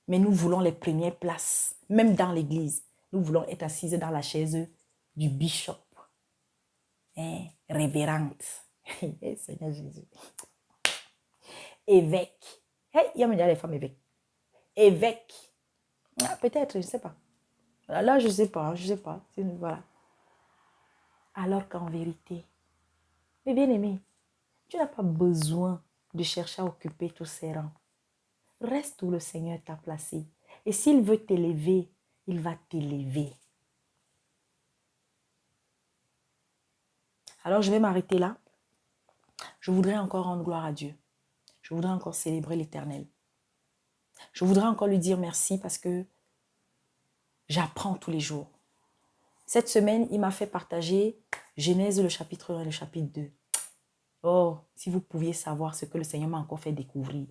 Speaker 1: Mais nous voulons les premières places, même dans l'église. Nous voulons être assises dans la chaise du bishop, révérende. Seigneur Jésus. Évêque. Il y a déjà les femmes évêques. Évêque. Peut-être, je ne sais pas. Là, je ne sais pas. Voilà. Alors qu'en vérité, mes bien-aimés, tu n'as pas besoin de chercher à occuper tous ces rangs. Reste où le Seigneur t'a placé. Et s'il veut t'élever, il va t'élever. Alors, je vais m'arrêter là. Je voudrais encore rendre gloire à Dieu. Je voudrais encore célébrer l'Éternel. Je voudrais encore lui dire merci parce que j'apprends tous les jours. Cette semaine, il m'a fait partager Genèse le chapitre 1 et le chapitre 2. Oh, si vous pouviez savoir ce que le Seigneur m'a encore fait découvrir.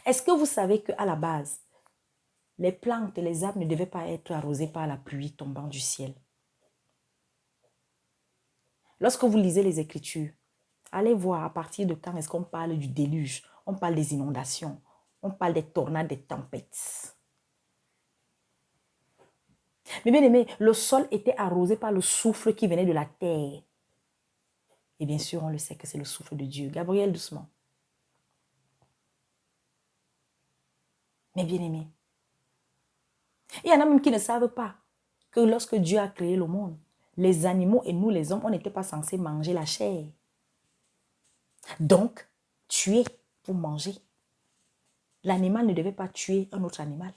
Speaker 1: Est-ce que vous savez qu'à la base, les plantes et les arbres ne devaient pas être arrosées par la pluie tombant du ciel? Lorsque vous lisez les Écritures, allez voir à partir de quand est-ce qu'on parle du déluge. On parle des inondations. On parle des tornades, des tempêtes. Mais bien aimé, le sol était arrosé par le souffle qui venait de la terre. Et bien sûr, on le sait que c'est le souffle de Dieu. Gabriel, doucement. Mais bien aimé, il y en a même qui ne savent pas que lorsque Dieu a créé le monde, les animaux et nous les hommes, on n'était pas censés manger la chair. Donc, tuer pour manger. L'animal ne devait pas tuer un autre animal.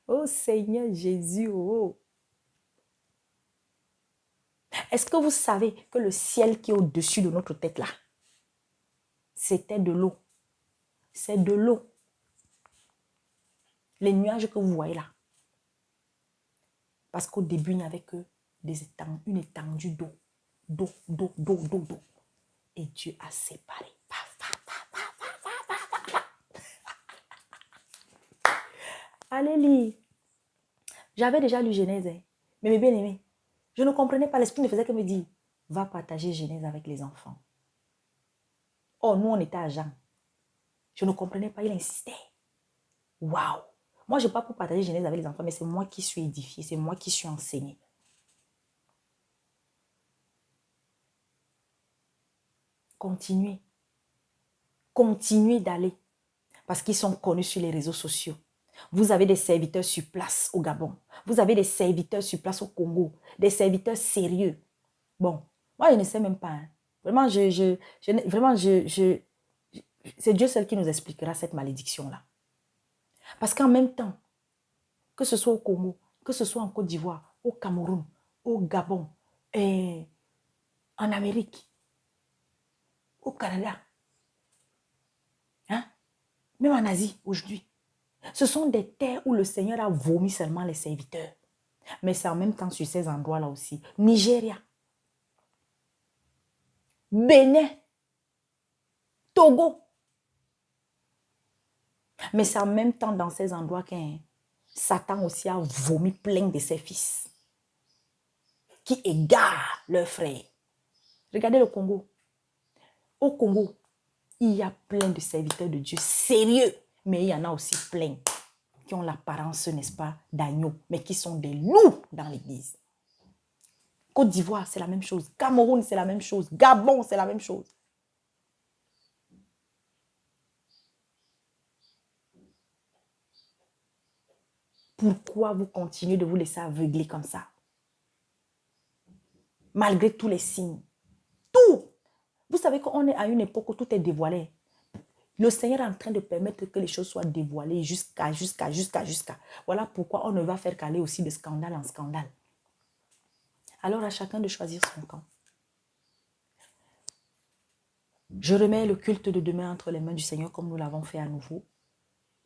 Speaker 1: Oh Seigneur Jésus, oh. Est-ce que vous savez que le ciel qui est au-dessus de notre tête là, c'était de l'eau. C'est de l'eau. Les nuages que vous voyez là. Parce qu'au début, il n'y avait que une étendue d'eau. D'eau. Et Dieu a séparé. Allez lire. J'avais déjà lu Genèse. Mais mes bien-aimés, je ne comprenais pas. L'esprit ne faisait que me dire, va partager Genèse avec les enfants. Oh, nous, on était à Jean. Je ne comprenais pas. Il insistait. Waouh. Moi, je ne suis pas pour partager Genèse avec les enfants, mais c'est moi qui suis édifié. C'est moi qui suis enseigné. Continuez. Continuez d'aller. Parce qu'ils sont connus sur les réseaux sociaux. Vous avez des serviteurs sur place au Gabon. Vous avez des serviteurs sur place au Congo. Des serviteurs sérieux. Bon, moi, je ne sais même pas. Hein. Vraiment, c'est Dieu seul qui nous expliquera cette malédiction-là. Parce qu'en même temps, que ce soit au Congo, que ce soit en Côte d'Ivoire, au Cameroun, au Gabon, et en Amérique, au Canada, hein, même en Asie aujourd'hui, ce sont des terres où le Seigneur a vomi seulement les serviteurs. Mais c'est en même temps sur ces endroits-là aussi. Nigeria, Bénin, Togo. Mais c'est en même temps dans ces endroits que Satan aussi a vomi plein de ses fils qui égarent leurs frères. Regardez le Congo. Au Congo, il y a plein de serviteurs de Dieu sérieux, mais il y en a aussi plein qui ont l'apparence, n'est-ce pas, d'agneaux, mais qui sont des loups dans l'église. Côte d'Ivoire, c'est la même chose. Cameroun, c'est la même chose. Gabon, c'est la même chose. Pourquoi vous continuez de vous laisser aveugler comme ça? Malgré tous les signes. Tout. Vous savez qu'on est à une époque où tout est dévoilé. Le Seigneur est en train de permettre que les choses soient dévoilées jusqu'à. Voilà pourquoi on ne va faire qu'aller aussi de scandale en scandale. Alors à chacun de choisir son camp. Je remets le culte de demain entre les mains du Seigneur comme nous l'avons fait à nouveau.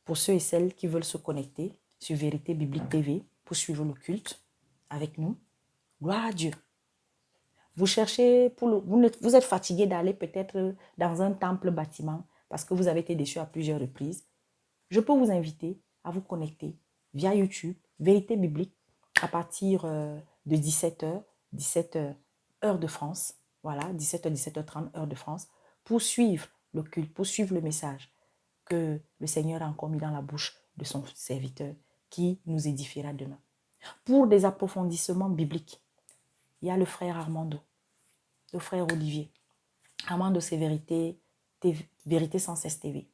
Speaker 1: Pour ceux et celles qui veulent se connecter sur Vérité Biblique TV pour suivre le culte avec nous. Gloire à Dieu. Vous cherchez, vous êtes fatigué d'aller peut-être dans un temple bâtiment parce que vous avez été déçu à plusieurs reprises. Je peux vous inviter à vous connecter via YouTube, Vérité Biblique, à partir de 17h, heure de France. Voilà, 17h, 17h30, heure de France, pour suivre le culte, pour suivre le message que le Seigneur a encore mis dans la bouche de son serviteur qui nous édifiera demain. Pour des approfondissements bibliques, il y a le frère Armando, le frère Olivier. Armando, c'est Vérité sans cesse TV.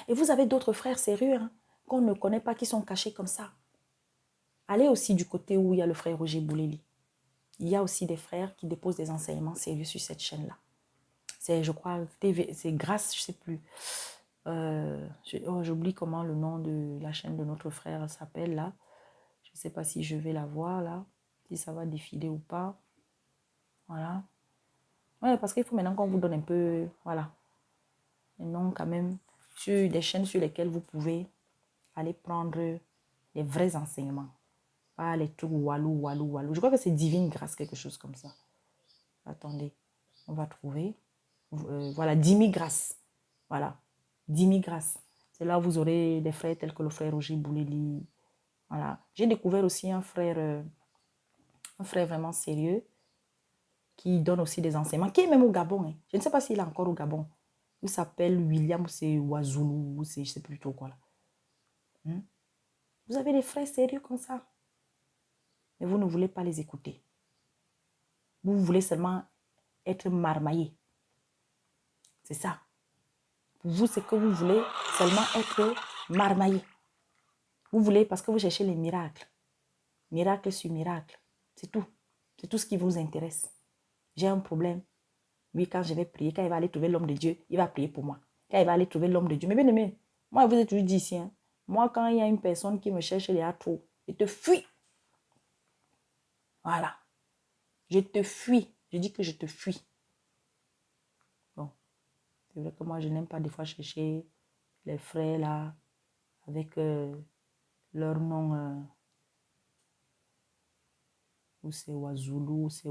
Speaker 1: Et vous avez d'autres frères sérieux qu'on ne connaît pas, qui sont cachés comme ça. Allez aussi du côté où il y a le frère Roger Bouleli. Il y a aussi des frères qui déposent des enseignements sérieux sur cette chaîne-là. C'est, je crois, c'est Grâce, je ne sais plus. J'oublie comment le nom de la chaîne de notre frère s'appelle là. Je ne sais pas si je vais la voir là, si ça va défiler ou pas. Voilà. Ouais, parce qu'il faut maintenant qu'on vous donne un peu, voilà, un nom quand même sur des chaînes sur lesquelles vous pouvez aller prendre les vrais enseignements. Pas les trucs walou. Je crois que c'est Divine Grâce, quelque chose comme ça. Attendez, on va trouver. Voilà, 10 000 grâces. Voilà, 10 000 grâces. C'est là où vous aurez des frères tels que le frère Roger Bouleli. Voilà. J'ai découvert aussi un frère vraiment sérieux qui donne aussi des enseignements, qui est même au Gabon. Je ne sais pas s'il est encore au Gabon. Il s'appelle William, c'est Wazulu, c'est je ne sais plus trop quoi là. Vous avez des frères sérieux comme ça. Mais vous ne voulez pas les écouter. Vous voulez seulement être marmaillé. C'est ça. Pour vous, c'est que vous voulez seulement être marmaillé. Vous voulez parce que vous cherchez les miracles. Miracle sur miracle. C'est tout. C'est tout ce qui vous intéresse. J'ai un problème. Oui, quand je vais prier, quand il va aller trouver l'homme de Dieu, il va prier pour moi. Quand il va aller trouver l'homme de Dieu. Mais bien aimé, moi, je vous ai toujours dit ici, hein, moi, quand il y a une personne qui me cherche, il y a trop. Je te fuis. Voilà. Je te fuis. Je dis que je te fuis. Bon. C'est vrai que moi, je n'aime pas des fois chercher les frères là, avec leur nom, ou c'est Wazulu, ou c'est